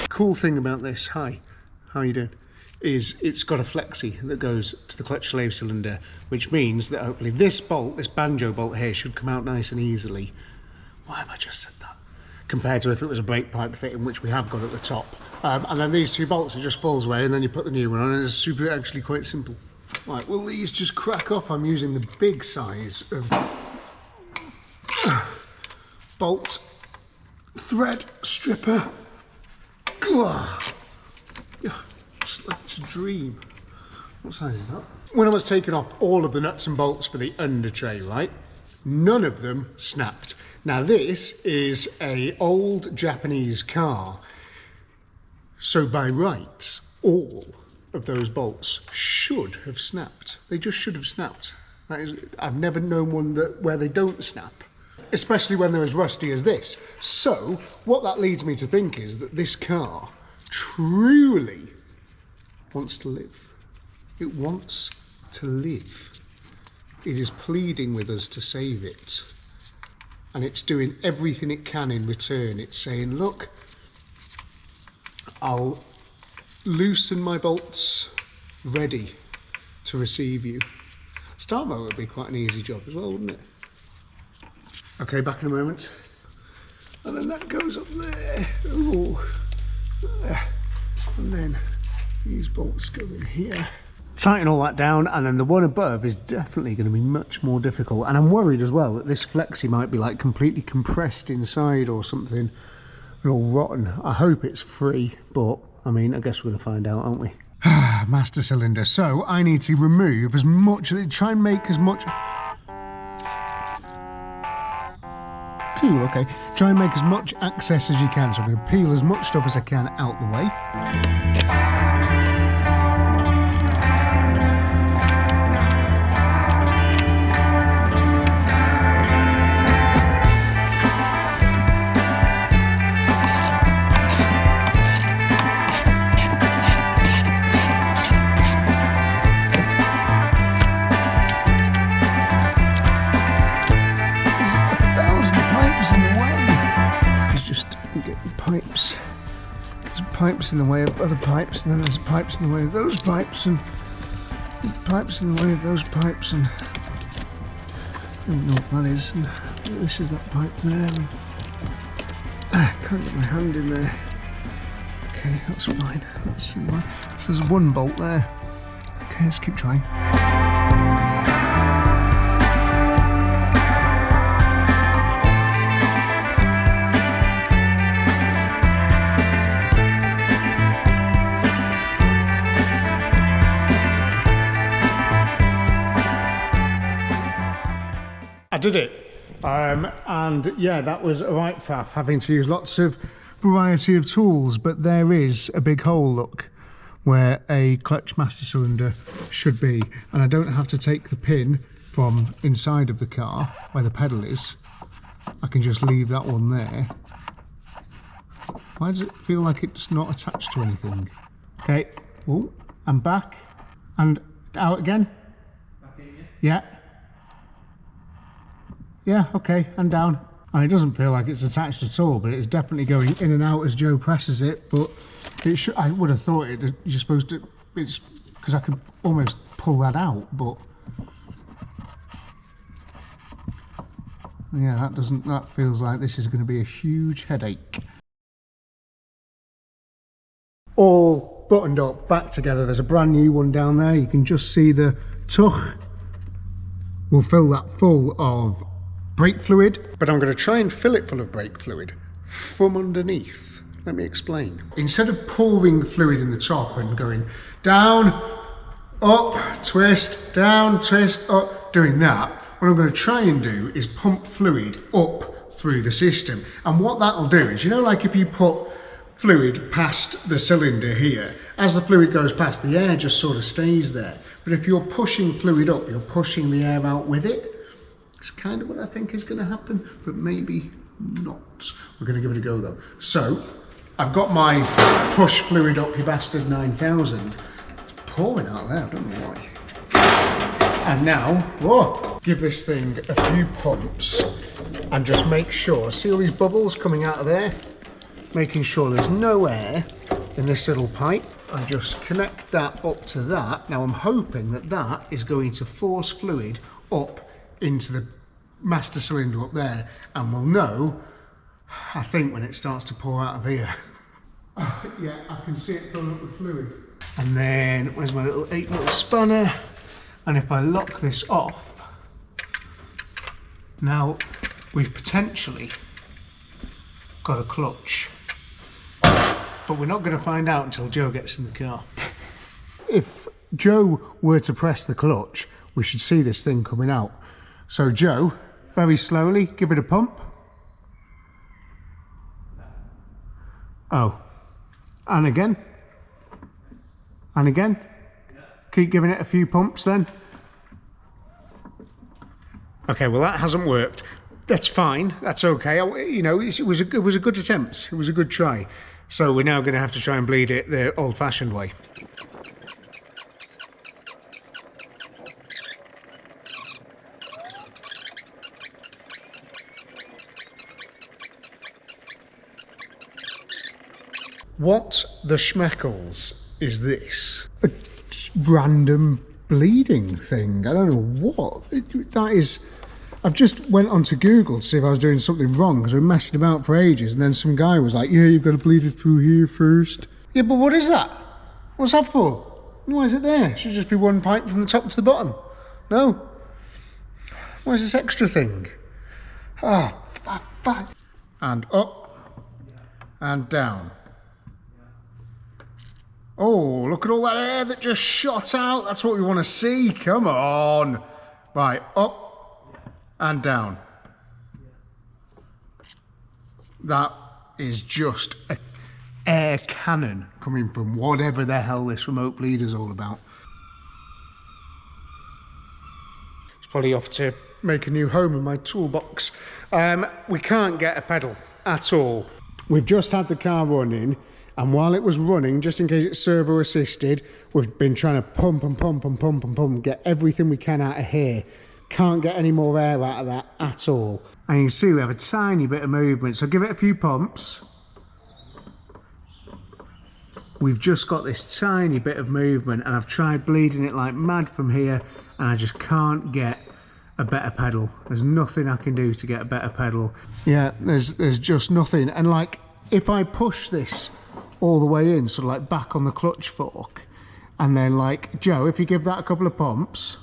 Cool thing about this, hi, how are you doing? Is it's got a flexi that goes to the clutch slave cylinder, which means that hopefully this bolt, this banjo bolt here, should come out nice and easily. Why have I just said that? Compared to if it was a brake pipe fitting, which we have got at the top. And then these two bolts, it just falls away, and then you put the new one on, and it's actually quite simple. Right, will these just crack off? I'm using the big size of bolt thread stripper. Just like a dream. What size is that? When I was taking off all of the nuts and bolts for the under tray, right, none of them snapped. Now this is an old Japanese car, so by rights, all of those bolts should have snapped. They just should have snapped. That is, I've never known one where they don't snap, especially when they're as rusty as this. So what that leads me to think is that this car truly wants to live. It wants to live. It is pleading with us to save it. And it's doing everything it can in return. It's saying, look, I'll loosen my bolts, ready to receive you. Start motor would be quite an easy job as well, wouldn't it? Okay, back in a moment. And then that goes up there. Ooh. And then these bolts go in here. Tighten all that down, and then the one above is definitely going to be much more difficult. And I'm worried as well that this flexi might be like completely compressed inside or something and all rotten. I hope it's free, but I mean, I guess we're going to find out, aren't we? Master cylinder. So I need to remove as much, try and make as much. Cool, okay. Try and make as much access as you can. So I'm going to peel as much stuff as I can out the way. Pipes in the way of other pipes, and then there's pipes in the way of those pipes, and pipes in the way of those pipes, and I don't know what that is, and this is that pipe there, and can't get my hand in there. Okay, that's fine, that's in the way. So there's one bolt there. Okay, let's keep trying. I did it, and yeah, that was a right faff, having to use lots of variety of tools, but there is a big hole, look, where a clutch master cylinder should be, and I don't have to take the pin from inside of the car where the pedal is. I can just leave that one there. Why does it feel like it's not attached to anything? Okay, oh, I'm back, and out again. Yeah. Yeah, okay, and down. And it doesn't feel like it's attached at all, but it's definitely going in and out as Joe presses it, but it should, I would have thought you're supposed to, it's, because I could almost pull that out, but yeah, that feels like this is going to be a huge headache. All buttoned up, back together. There's a brand new one down there. You can just see the tuch. We'll fill that full of brake fluid, but I'm going to try and fill it full of brake fluid from underneath. Let me explain. Instead of pouring fluid in the top and going down, up, twist, down, twist, up, doing that, what I'm going to try and do is pump fluid up through the system. And what that'll do is, you know, like if you put fluid past the cylinder here, as the fluid goes past, the air just sort of stays there. But if you're pushing fluid up, you're pushing the air out with it. It's kind of what I think is going to happen, but maybe not. We're going to give it a go though. So, I've got my push fluid up, you bastard 9000. It's pouring out there, I don't know why. And now, whoa, give this thing a few pumps and just make sure, see all these bubbles coming out of there? Making sure there's no air in this little pipe. I just connect that up to that. Now I'm hoping that that is going to force fluid up into the master cylinder up there, and we'll know, I think, when it starts to pour out of here. Yeah, I can see it filling up with fluid. And then, where's my little 8mm spanner? And if I lock this off, now we've potentially got a clutch. But we're not going to find out until Joe gets in the car. If Joe were to press the clutch, we should see this thing coming out. So Joe, very slowly, give it a pump. Oh. And again. And again. Keep giving it a few pumps then. Okay, well that hasn't worked. That's fine, that's okay. You know, it was a good attempt. It was a good try. So we're now going to have to try and bleed it the old-fashioned way. What the schmeckles is this? A random bleeding thing. I don't know what. That is... I've just went onto Google to see if I was doing something wrong because we were messing about for ages, and then some guy was like, yeah, you've got to bleed it through here first. Yeah, but what is that? What's that for? Why is it there? It should just be one pipe from the top to the bottom. No. Where's this extra thing? Oh, fuck. And up. And down. Oh, look at all that air that just shot out. That's what we want to see. Come on. Right, up. And down. That is just an air cannon coming from whatever the hell this remote bleeder's all about. It's probably off to make a new home in my toolbox. We can't get a pedal at all. We've just had the car running, and while it was running, just in case it's servo assisted, we've been trying to pump and pump and pump and pump, get everything we can out of here. Can't get any more air out of that at all. And you can see we have a tiny bit of movement, so give it a few pumps. We've just got this tiny bit of movement, and I've tried bleeding it like mad from here, and I just can't get a better pedal. There's nothing I can do to get a better pedal. Yeah, there's just nothing. And like, if I push this all the way in, sort of like back on the clutch fork, and then like, Joe, if you give that a couple of pumps,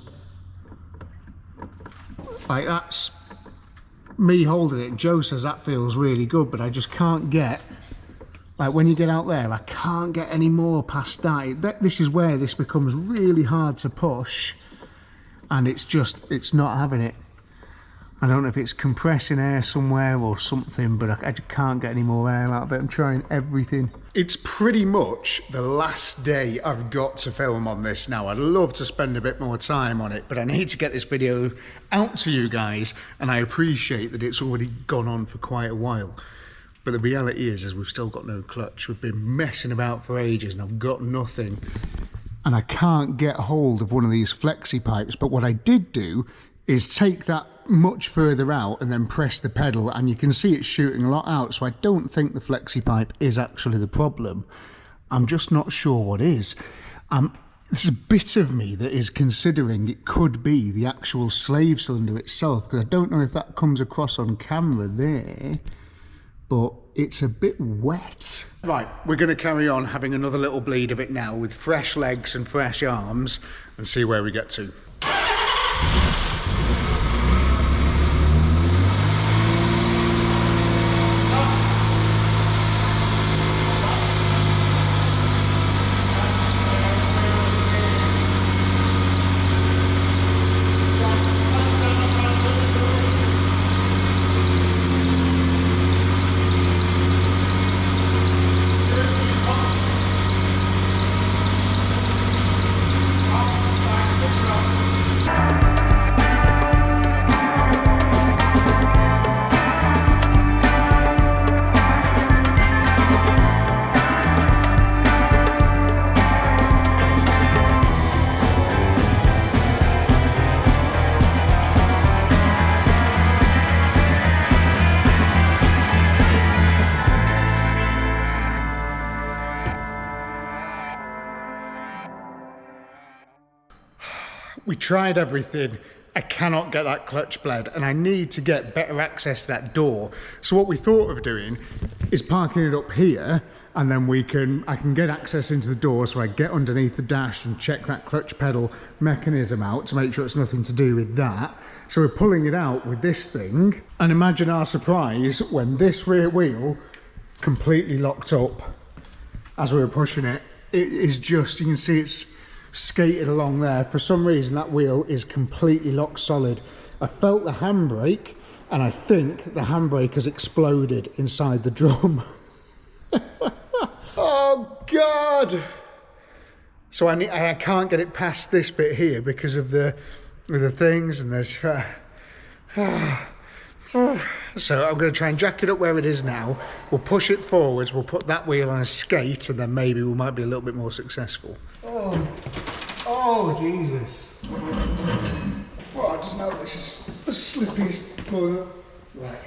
like that's me holding it. Joe says that feels really good, but I just can't get, like when you get out there, I can't get any more past that. This is where this becomes really hard to push, and it's not having it. I don't know if it's compressing air somewhere or something, but I just can't get any more air out of it. I'm trying everything. It's pretty much the last day I've got to film on this now. I'd love to spend a bit more time on it, but I need to get this video out to you guys, and I appreciate that it's already gone on for quite a while. But the reality is we've still got no clutch. We've been messing about for ages and I've got nothing. And I can't get hold of one of these flexi pipes, but what I did do is take that much further out and then press the pedal, and you can see it's shooting a lot out, so I don't think the flexi pipe is actually the problem. I'm just not sure what is. There's a bit of me that is considering it could be the actual slave cylinder itself, because I don't know if that comes across on camera there, but it's a bit wet. Right, we're going to carry on having another little bleed of it now with fresh legs and fresh arms and see where we get to. We tried everything. I cannot get that clutch blade, and I need to get better access to that door. So what we thought of doing is parking it up here, and then I can get access into the door, so I get underneath the dash and check that clutch pedal mechanism out to make sure it's nothing to do with that. So we're pulling it out with this thing, and imagine our surprise when this rear wheel completely locked up as we were pushing it. It is just, you can see it's skated along there. For some reason that wheel is completely locked solid. I felt the handbrake, and I think the handbrake has exploded inside the drum. Oh God! So I can't get it past this bit here because of the things, and there's so I'm going to try and jack it up where it is now. We'll push it forwards, we'll put that wheel on a skate, and then maybe we might be a little bit more successful. Oh Jesus. Well, I just know this is the slippiest toilet. Right.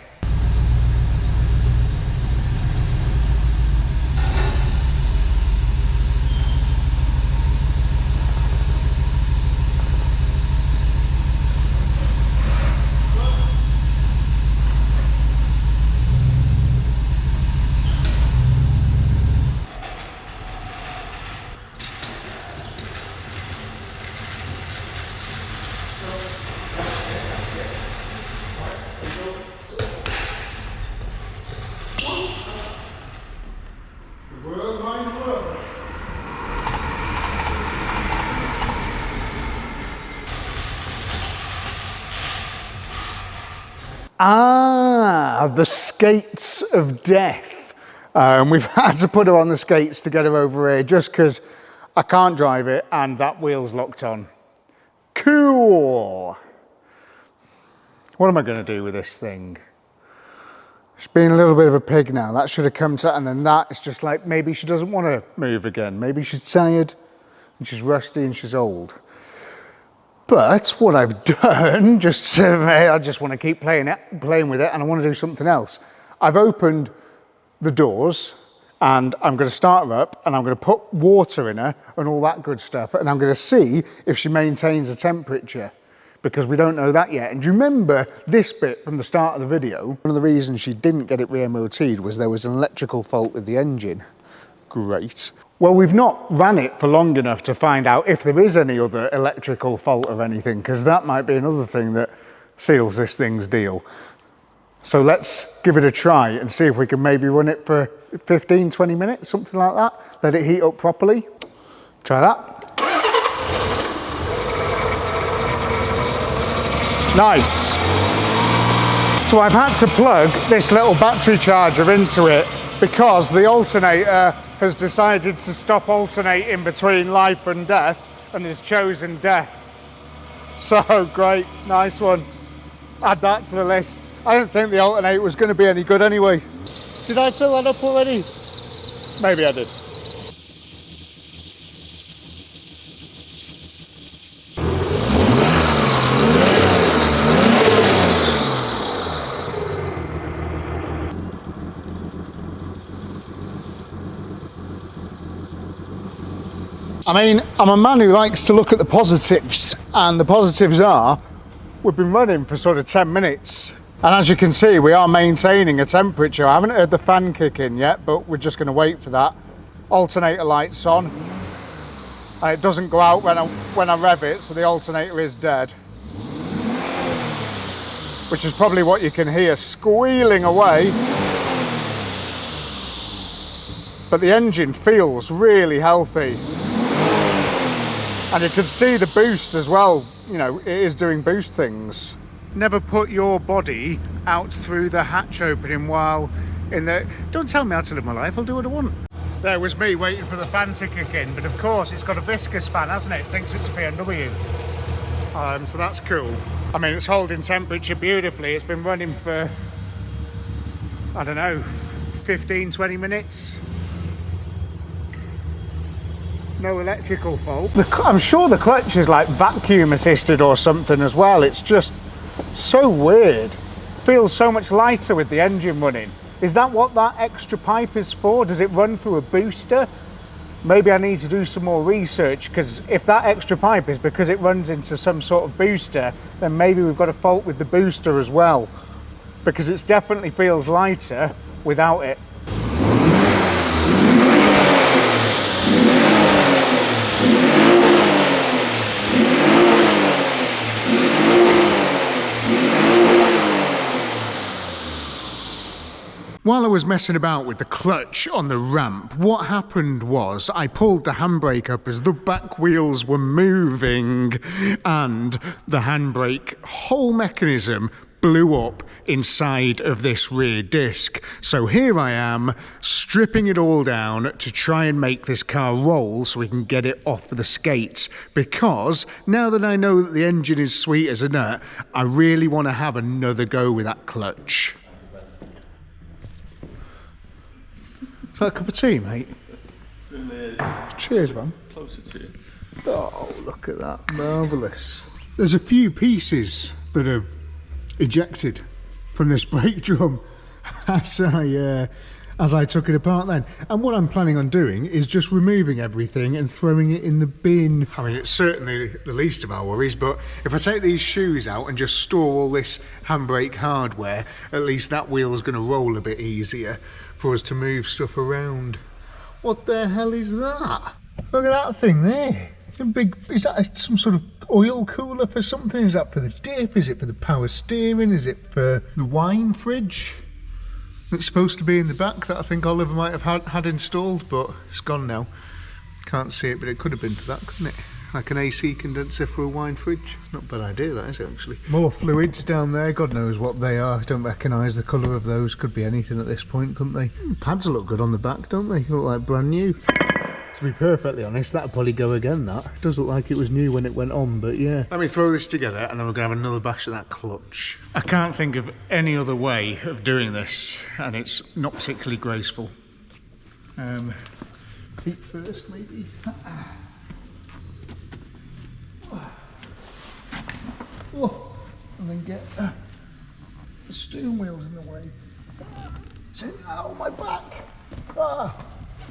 Ah, the skates of death. We've had to put her on the skates to get her over here just because I can't drive it and that wheel's locked on. Cool. What am I going to do with this thing? She's being a little bit of a pig now. That should have come to, and then that is just like, maybe she doesn't want to move again. Maybe she's tired and she's rusty and she's old. But what I've done, I just want to keep playing with it, and I want to do something else. I've opened the doors, and I'm going to start her up, and I'm going to put water in her and all that good stuff, and I'm going to see if she maintains a temperature, because we don't know that yet. And do you remember this bit from the start of the video? One of the reasons she didn't get it re-MOT'd was there was an electrical fault with the engine. Great. Well, we've not ran it for long enough to find out if there is any other electrical fault or anything, because that might be another thing that seals this thing's deal. So let's give it a try and see if we can maybe run it for 15, 20 minutes, something like that. Let it heat up properly. Try that. Nice. So I've had to plug this little battery charger into it because the alternator has decided to stop alternating between life and death and has chosen death. So great, nice one. Add that to the list. I don't think the alternator was going to be any good anyway. Did I fill that up already? Maybe I did. I mean, I'm a man who likes to look at the positives, and the positives are we've been running for sort of 10 minutes. And as you can see, we are maintaining a temperature. I haven't heard the fan kick in yet, but we're just going to wait for that. Alternator lights on. And it doesn't go out when I rev it, so the alternator is dead. Which is probably what you can hear squealing away. But the engine feels really healthy. And you can see the boost as well, you know, it is doing boost things. Never put your body out through the hatch opening while in the... Don't tell me how to live my life, I'll do what I want. There was me waiting for the fan to kick in, but of course it's got a viscous fan, hasn't it? It thinks it's BMW. So that's cool. I mean, it's holding temperature beautifully. It's been running for, I don't know, 15, 20 minutes. No electrical fault. I'm sure the clutch is like vacuum assisted or something as well. It's just so weird. Feels so much lighter with the engine running. Is that what that extra pipe is for? Does it run through a booster? maybe I need to do some more research, because if that extra pipe is because it runs into some sort of booster, then maybe we've got a fault with the booster as well, because it definitely feels lighter without it. While I was messing about with the clutch on the ramp, what happened was I pulled the handbrake up as the back wheels were moving, and the handbrake whole mechanism blew up inside of this rear disc. So here I am, stripping it all down to try and make this car roll so we can get it off the skates, because now that I know that the engine is sweet as a nut, I really want to have another go with that clutch. Is that a cup of tea, mate? Certainly is. Cheers, man. Closer to you. Oh, look at that. Marvellous. There's a few pieces that have ejected from this brake drum as I took it apart then. And what I'm planning on doing is just removing everything and throwing it in the bin. I mean, it's certainly the least of our worries, but if I take these shoes out and just store all this handbrake hardware, at least that wheel is going to roll a bit easier for us to move stuff around. What the hell is that? Look at that thing there. It's a big, is that some sort of oil cooler for something? Is that for the dip? Is it for the power steering? Is it for the wine fridge? It's supposed to be in the back that I think Oliver might have had installed, but it's gone now. Can't see it, but it could have been for that, couldn't it? Like an AC condenser for a wine fridge. Not a bad idea, that is, actually. More fluids down there, God knows what they are. I don't recognise the colour of those. Could be anything at this point, couldn't they? Pads look good on the back, don't they? Look like brand new. To be perfectly honest, that'll probably go again, that. It does look like it was new when it went on, but yeah. Let me throw this together and then we're going to have another bash at that clutch. I can't think of any other way of doing this, and it's not particularly graceful. Feet first, maybe. Oh, and then get the steering wheels in the way. Ow, my back! Ah,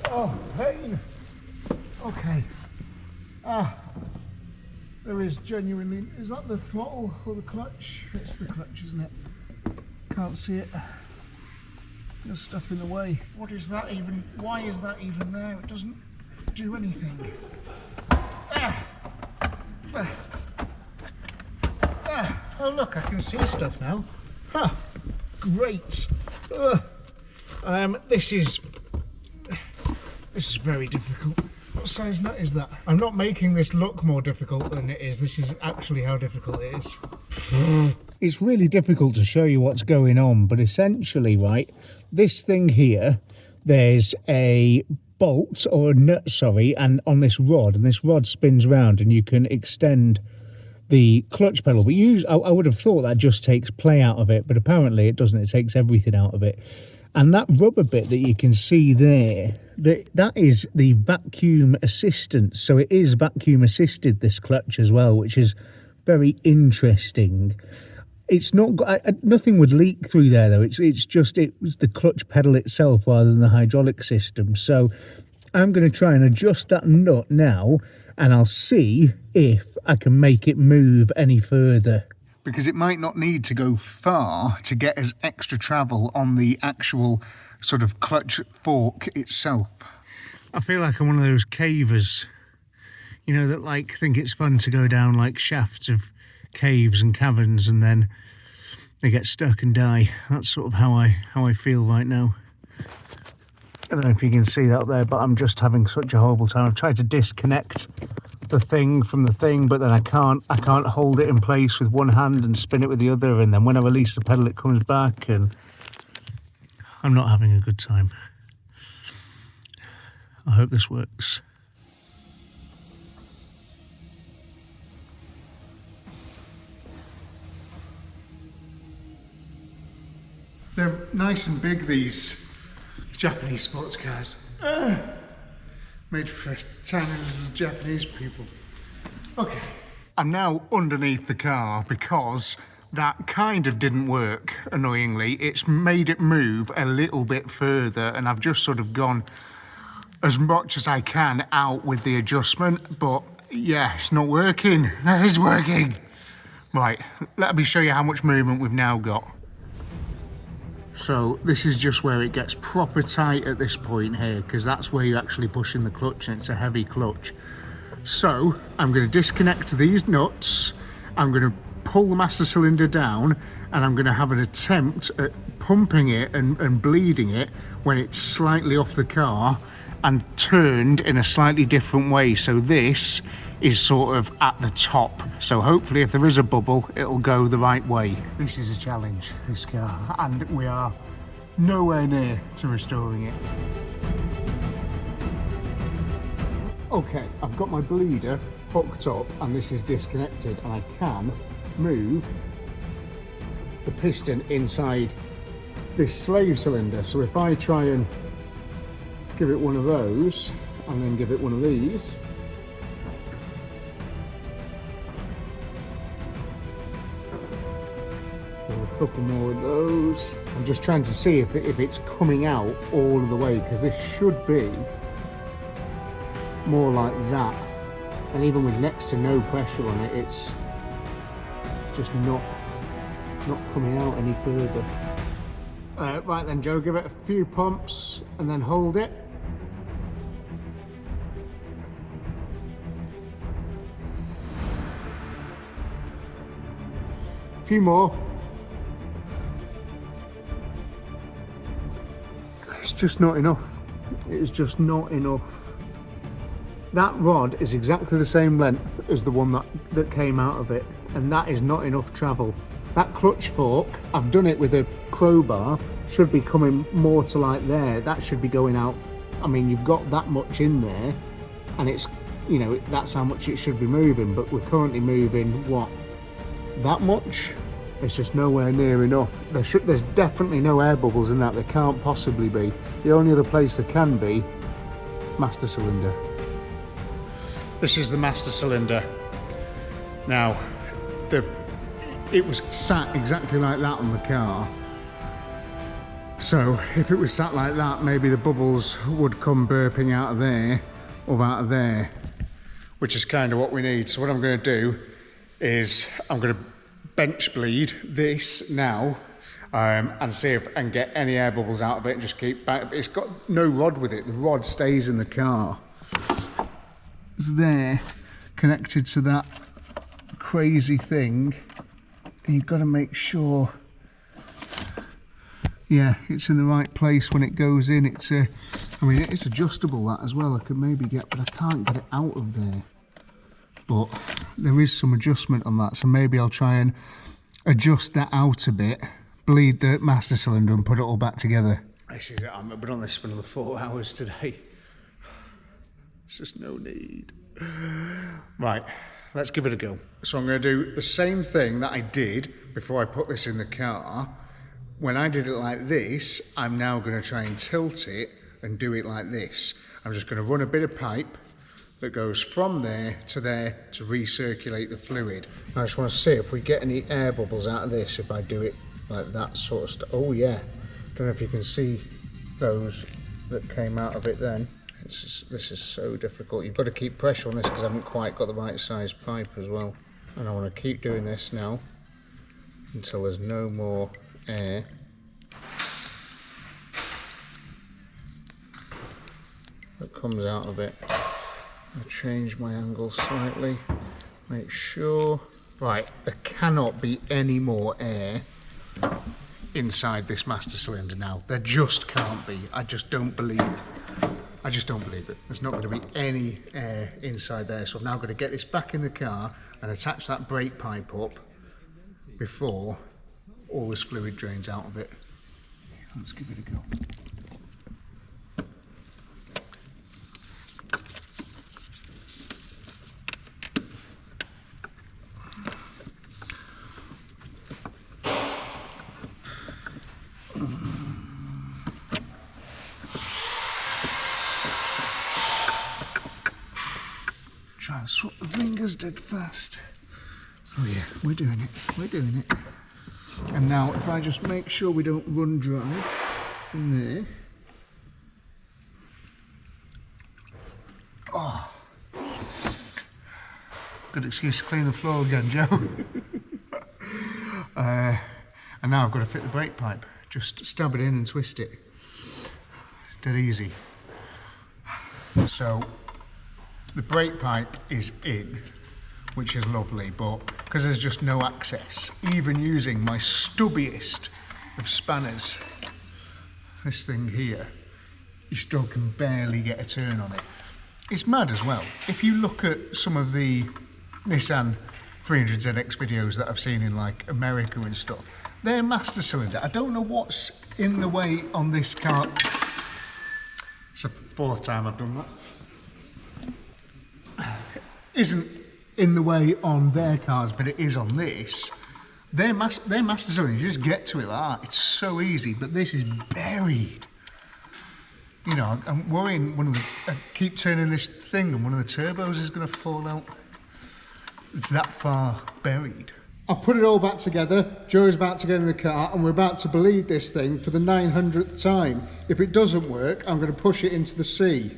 oh, pain! Okay. There is genuinely... Is that the throttle or the clutch? It's the clutch, isn't it? Can't see it. There's stuff in the way. What is that even? Why is that even there? It doesn't do anything. Oh look, I can see stuff now. Great. This is very difficult. What size nut is that? I'm not making this look more difficult than it is. This is actually how difficult it is. It's really difficult to show you what's going on, but essentially, right, this thing here, there's a bolt or a nut, sorry, and on this rod, and this rod spins round and you can extend the clutch pedal. But I would have thought that just takes play out of it, but apparently it doesn't. It takes everything out of it. And that rubber bit that you can see there, that is the vacuum assistance. So it is vacuum assisted, this clutch as well, which is very interesting. It's not got, nothing would leak through there though. It was the clutch pedal itself rather than the hydraulic system. So I'm going to try and adjust that nut now, and I'll see if I can make it move any further. Because it might not need to go far to get us extra travel on the actual sort of clutch fork itself. I feel like I'm one of those cavers, you know, that like think it's fun to go down like shafts of caves and caverns and then they get stuck and die. That's sort of how I feel right now. I don't know if you can see that there, but I'm just having such a horrible time. I've tried to disconnect the thing from the thing, but then I can't hold it in place with one hand and spin it with the other, and then when I release the pedal it comes back, and I'm not having a good time. I hope this works. They're nice and big, these Japanese sports cars. Made for tiny little Japanese people. Okay. I'm now underneath the car because that kind of didn't work, annoyingly. It's made it move a little bit further, and I've just sort of gone as much as I can out with the adjustment, but yeah, it's not working. Nothing's working. Right, let me show you how much movement we've now got. So this is just where it gets proper tight at this point here, because that's where you're actually pushing the clutch, and it's a heavy clutch. So I'm going to disconnect these nuts, I'm going to pull the master cylinder down, and I'm going to have an attempt at pumping it and bleeding it when it's slightly off the car and turned in a slightly different way. So this is sort of at the top. So hopefully if there is a bubble, it'll go the right way. This is a challenge, this car, and we are nowhere near to restoring it. Okay, I've got my bleeder hooked up and this is disconnected, and I can move the piston inside this slave cylinder. So if I try and give it one of those and then give it one of these, a couple more of those. I'm just trying to see if it's coming out all of the way, because this should be more like that, and even with next to no pressure on it, it's just not coming out any further. Right then, Joe, give it a few pumps and then hold it. A few more. It's just not enough. It is just not enough. That rod is exactly the same length as the one that came out of it, and that is not enough travel. That clutch fork, I've done it with a crowbar, should be coming more to like there. That should be going out. I mean, you've got that much in there, and it's, you know, that's how much it should be moving, but we're currently moving, what, that much? It's just nowhere near enough. There's definitely no air bubbles in that. There can't possibly be. The only other place there can be, master cylinder. This is the master cylinder. Now, it was sat exactly like that on the car. So if it was sat like that, maybe the bubbles would come burping out of there or out of there, which is kind of what we need. So what I'm going to do is I'm going to bench bleed this now and see if I can get any air bubbles out of it and just keep back. It's got no rod with it. The rod stays in the car. It's there, connected to that crazy thing. And you've got to make sure, yeah, it's in the right place when it goes in. I mean, it's adjustable, that as well. I could maybe get, but I can't get it out of there. But there is some adjustment on that, so maybe I'll try and adjust that out a bit, bleed the master cylinder and put it all back together. I've been on this for another 4 hours today. It's just no need. Right, let's give it a go. So I'm going to do the same thing that I did before I put this in the car. When I did it like this, I'm now going to try and tilt it and do it like this. I'm just going to run a bit of pipe that goes from there to recirculate the fluid. I just want to see if we get any air bubbles out of this if I do it like that sort of stuff. Oh yeah, don't know if you can see those that came out of it then. This is so difficult. You've got to keep pressure on this because I haven't quite got the right size pipe as well. And I want to keep doing this now until there's no more air. That comes out of it. I'll change my angle slightly, make sure. Right, there cannot be any more air inside this master cylinder now. There just can't be. I just don't believe it. There's not going to be any air inside there. So I'm now going to get this back in the car and attach that brake pipe up before all this fluid drains out of it. Let's give it a go. Try and swap the fingers dead fast. Oh yeah, we're doing it. And now if I just make sure we don't run dry in there. Good excuse to clean the floor again, Joe. And now I've got to fit the brake pipe. Just stab it in and twist it. Dead easy. So the brake pipe is in, which is lovely, but because there's just no access, even using my stubbiest of spanners, this thing here, you still can barely get a turn on it. It's mad as well. If you look at some of the Nissan 300ZX videos that I've seen in like America and stuff, they're master cylinder. I don't know what's in the way on this car. It's the 4th time I've done that. Isn't in the way on their cars, but it is on this. They're master cylinder. You just get to it like that. It's so easy, but this is buried. You know, I'm worrying I keep turning this thing and one of the turbos is going to fall out. It's that far buried. I've put it all back together. Joe's about to get in the car and we're about to bleed this thing for the 900th time. If it doesn't work, I'm going to push it into the sea.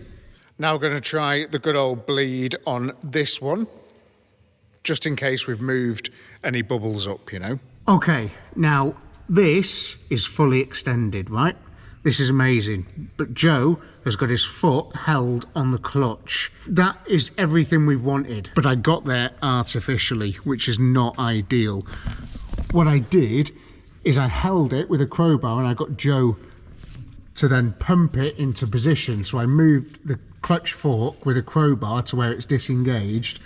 Now we're going to try the good old bleed on this one, just in case we've moved any bubbles up, you know. Okay, now this is fully extended, right? This is amazing, but Joe has got his foot held on the clutch. That is everything we've wanted, but I got there artificially, which is not ideal. What I did is I held it with a crowbar and I got Joe to then pump it into position. So I moved the clutch fork with a crowbar to where it's disengaged,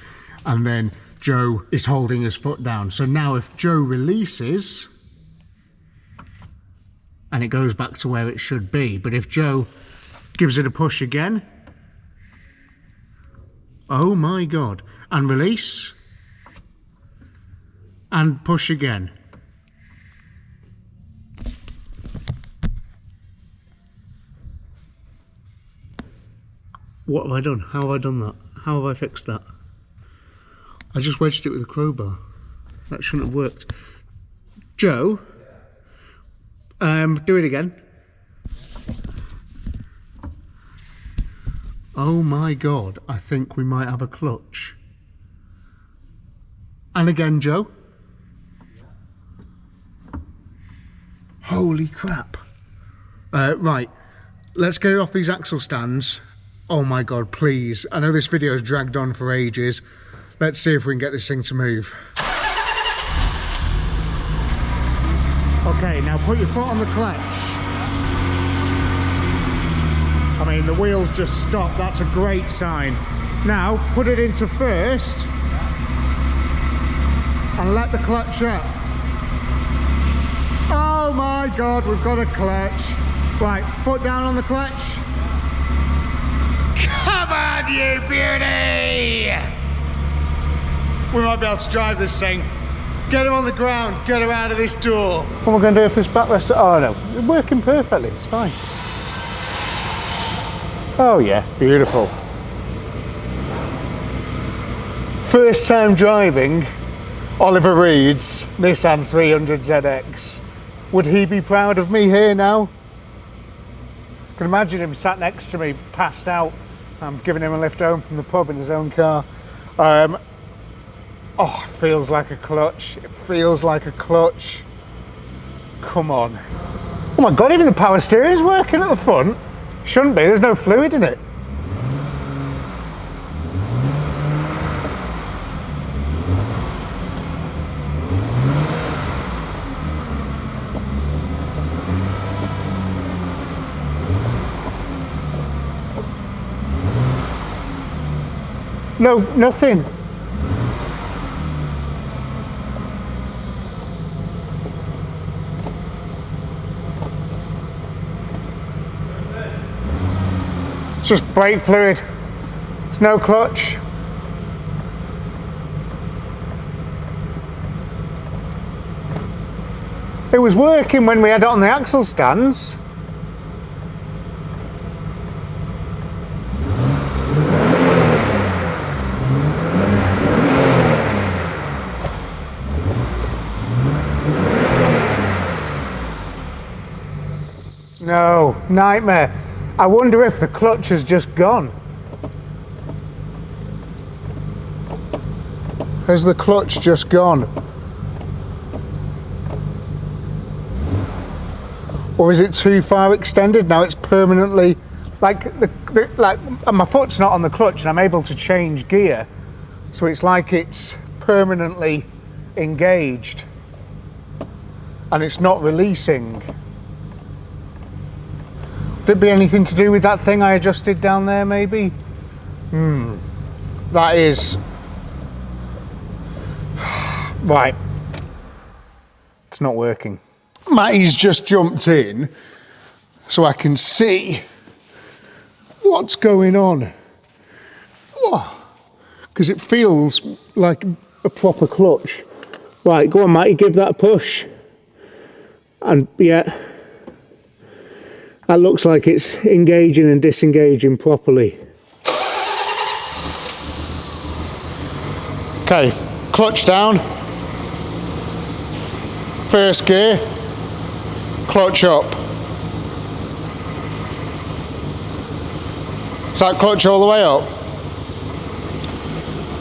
and then Joe is holding his foot down. So now if Joe releases, and it goes back to where it should be. But if Joe gives it a push again, oh my God, and release, and push again. What have I done? How have I done that? How have I fixed that? I just wedged it with a crowbar. That shouldn't have worked. Joe, do it again. Oh my God, I think we might have a clutch. And again, Joe. Holy crap. Right, let's get it off these axle stands. Oh my God, please. I know this video has dragged on for ages. Let's see if we can get this thing to move. Okay, now put your foot on the clutch. I mean, the wheels just stopped. That's a great sign. Now, put it into first and let the clutch up. Oh my God, we've got a clutch. Right, foot down on the clutch. Come on, you beauty! We might be able to drive this thing. Get her on the ground, get her out of this door. What am I going to do if this backrest? Oh no, it's working perfectly, it's fine. Oh yeah, beautiful. First time driving Oliver Reed's Nissan 300ZX. Would he be proud of me here now? I can imagine him sat next to me, passed out. I'm giving him a lift home from the pub in his own car. Oh, it feels like a clutch. It feels like a clutch. Come on. Oh my God, even the power steering is working at the front. Shouldn't be, there's no fluid in it. No, nothing. It's just brake fluid. There's no clutch. It was working when we had it on the axle stands. No, nightmare. I wonder if the clutch has just gone. Has the clutch just gone? Or is it too far extended? Now it's permanently, like my foot's not on the clutch and I'm able to change gear. So it's like it's permanently engaged and it's not releasing. Could it be anything to do with that thing I adjusted down there maybe? That is... Right. It's not working. Matty's just jumped in so I can see what's going on. Because it feels like a proper clutch. Right, go on Matty, give that a push. And yeah, that looks like it's engaging and disengaging properly. Okay, clutch down. First gear, clutch up. Is that clutch all the way up?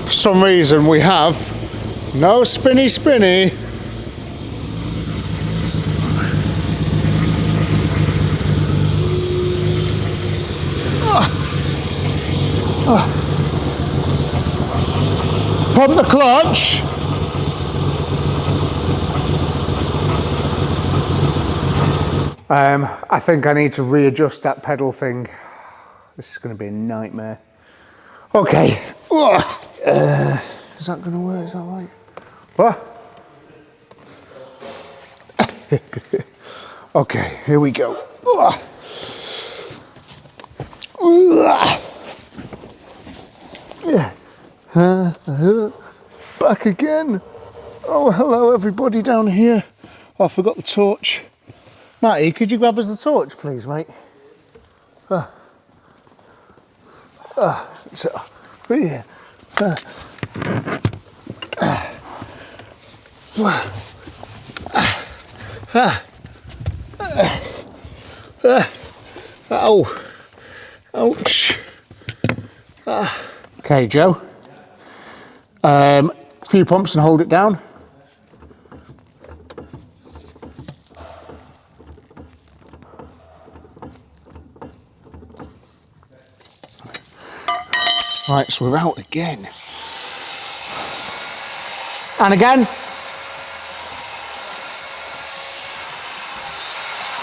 For some reason we have no spinny. Pump the clutch. I think I need to readjust that pedal thing. This is going to be a nightmare. Okay. Is that going to work? Is that right? What? Okay, here we go. Back again. Oh, hello everybody down here. Oh, I forgot the torch. Matty, could you grab us the torch, please, mate? So, yeah. Ow. Ouch. Okay, Joe. A few pumps and hold it down. Right, so we're out again. And again.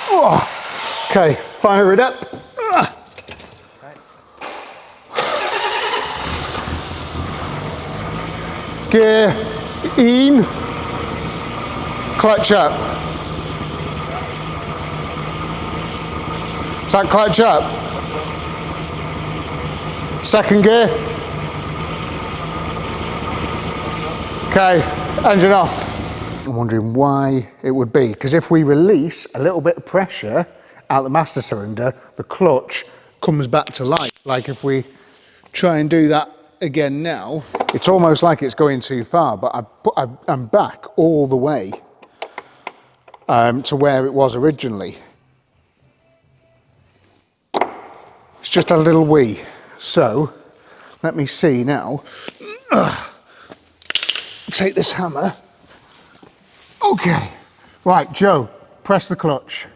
Oh, okay, fire it up. Gear in, clutch up. Is that clutch up? Second gear. Okay, engine off. I'm wondering why it would be, because if we release a little bit of pressure out the master cylinder, the clutch comes back to life. Like if we try and do that again now, it's almost like it's going too far, but I'm back all the way to where it was originally. It's just a little wee. So, let me see now. Take this hammer. Okay. Right, Joe, press the clutch.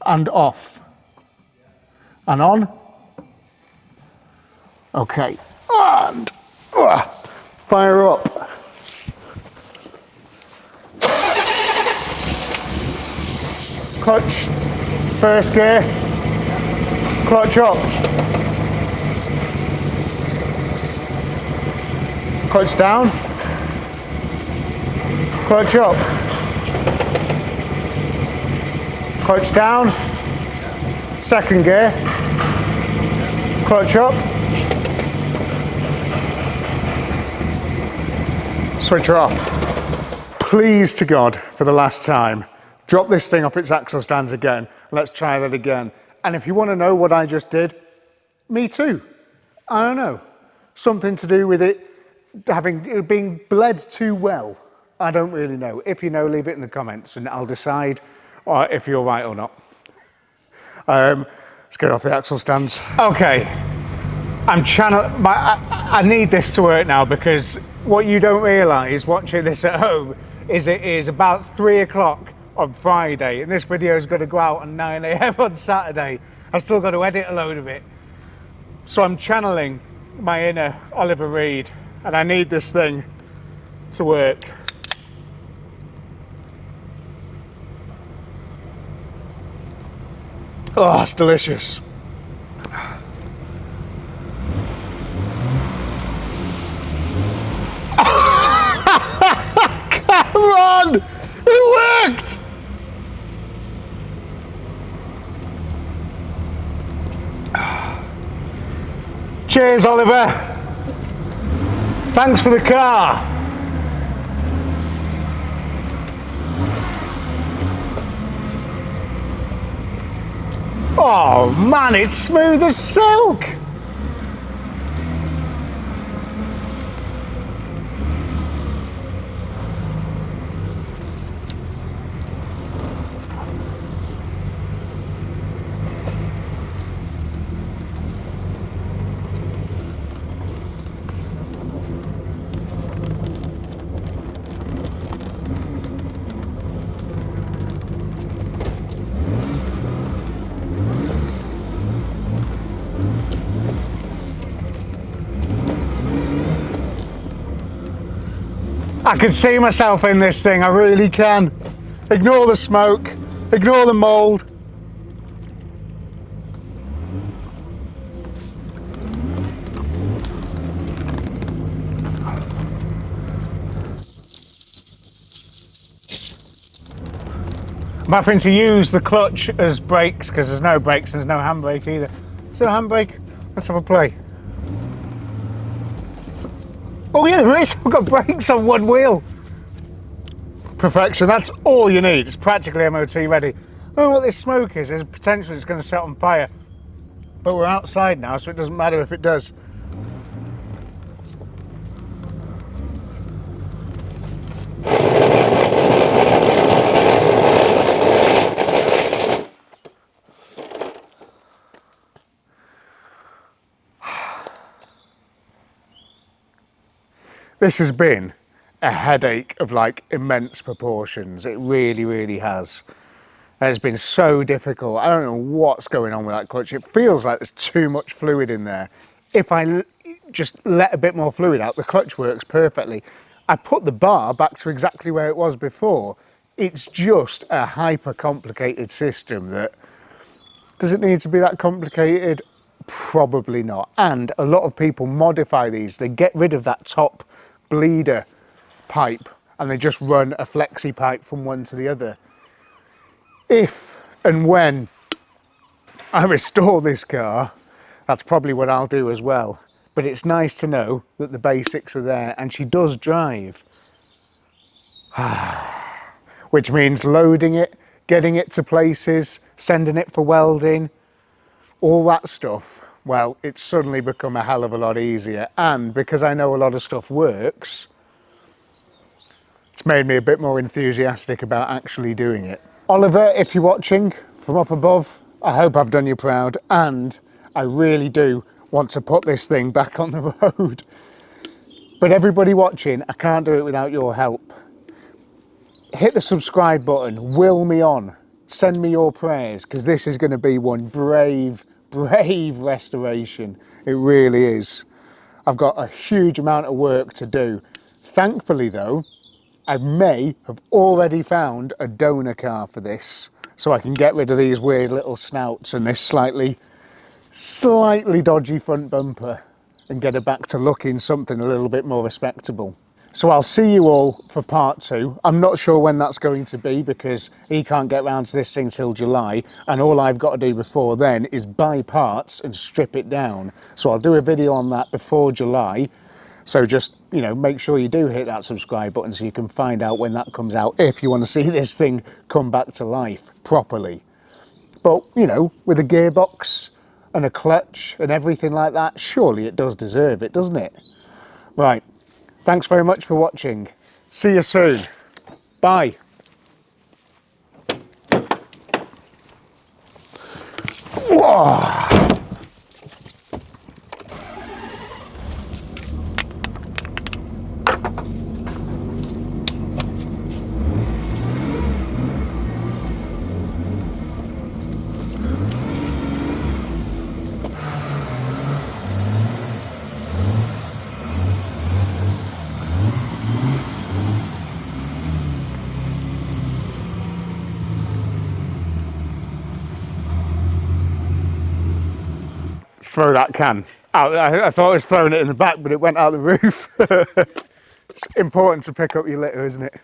And off. And on. Okay. And fire up. Clutch. First gear. Clutch up. Clutch down. Clutch up. Clutch down. Second gear. Clutch up. Switcher off. Please to God, for the last time, drop this thing off its axle stands again. Let's try that again. And if you want to know what I just did, me too. I don't know. Something to do with it being bled too well. I don't really know. If you know, leave it in the comments and I'll decide if you're right or not. Let's get off the axle stands. Okay. I need this to work now, because what you don't realise watching this at home is it is about 3 o'clock on Friday, and this video is going to go out on 9 AM on Saturday. I've still got to edit a load of it. So I'm channeling my inner Oliver Reed, and I need this thing to work. Oh, it's delicious. Come on! It worked! Cheers, Oliver. Thanks for the car. Oh man, it's smooth as silk. I can see myself in this thing, I really can. Ignore the smoke, ignore the mould. I'm having to use the clutch as brakes, because there's no brakes and there's no handbrake either. So handbrake, let's have a play. Oh yeah, there is. I've got brakes on one wheel. Perfection, that's all you need. It's practically MOT ready. Oh, what this smoke is potentially it's going to set on fire. But we're outside now, so it doesn't matter if it does. This has been a headache of like immense proportions. It really, really has. It's been so difficult. I don't know what's going on with that clutch. It feels like there's too much fluid in there. If I just let a bit more fluid out, the clutch works perfectly. I put the bar back to exactly where it was before. It's just a hyper complicated system that, does it need to be that complicated? Probably not. And a lot of people modify these. They get rid of that top bleeder pipe and they just run a flexi pipe from one to the other. If and when I restore this car, that's probably what I'll do as well. But it's nice to know that the basics are there, and she does drive. Which means loading it, getting it to places, sending it for welding, all that stuff. Well, it's suddenly become a hell of a lot easier, and because I know a lot of stuff works, it's made me a bit more enthusiastic about actually doing it. Oliver, if you're watching from up above, I hope I've done you proud, and I really do want to put this thing back on the road. But everybody watching, I can't do it without your help. Hit the subscribe button, will me on, send me your prayers, because this is going to be one brave restoration. It really is. I've got a huge amount of work to do. Thankfully though, I may have already found a donor car for this, so I can get rid of these weird little snouts and this slightly dodgy front bumper and get it back to looking something a little bit more respectable. So I'll see you all for part 2. I'm not sure when that's going to be because he can't get round to this thing till July, and all I've got to do before then is buy parts and strip it down. So I'll do a video on that before July. So just, you know, make sure you do hit that subscribe button so you can find out when that comes out if you want to see this thing come back to life properly. But, you know, with a gearbox and a clutch and everything like that, surely it does deserve it, doesn't it? Right. Thanks very much for watching. See you soon. Bye. Whoa. throw that can out. I thought I was throwing it in the back, but it went out the roof. It's important to pick up your litter, isn't it?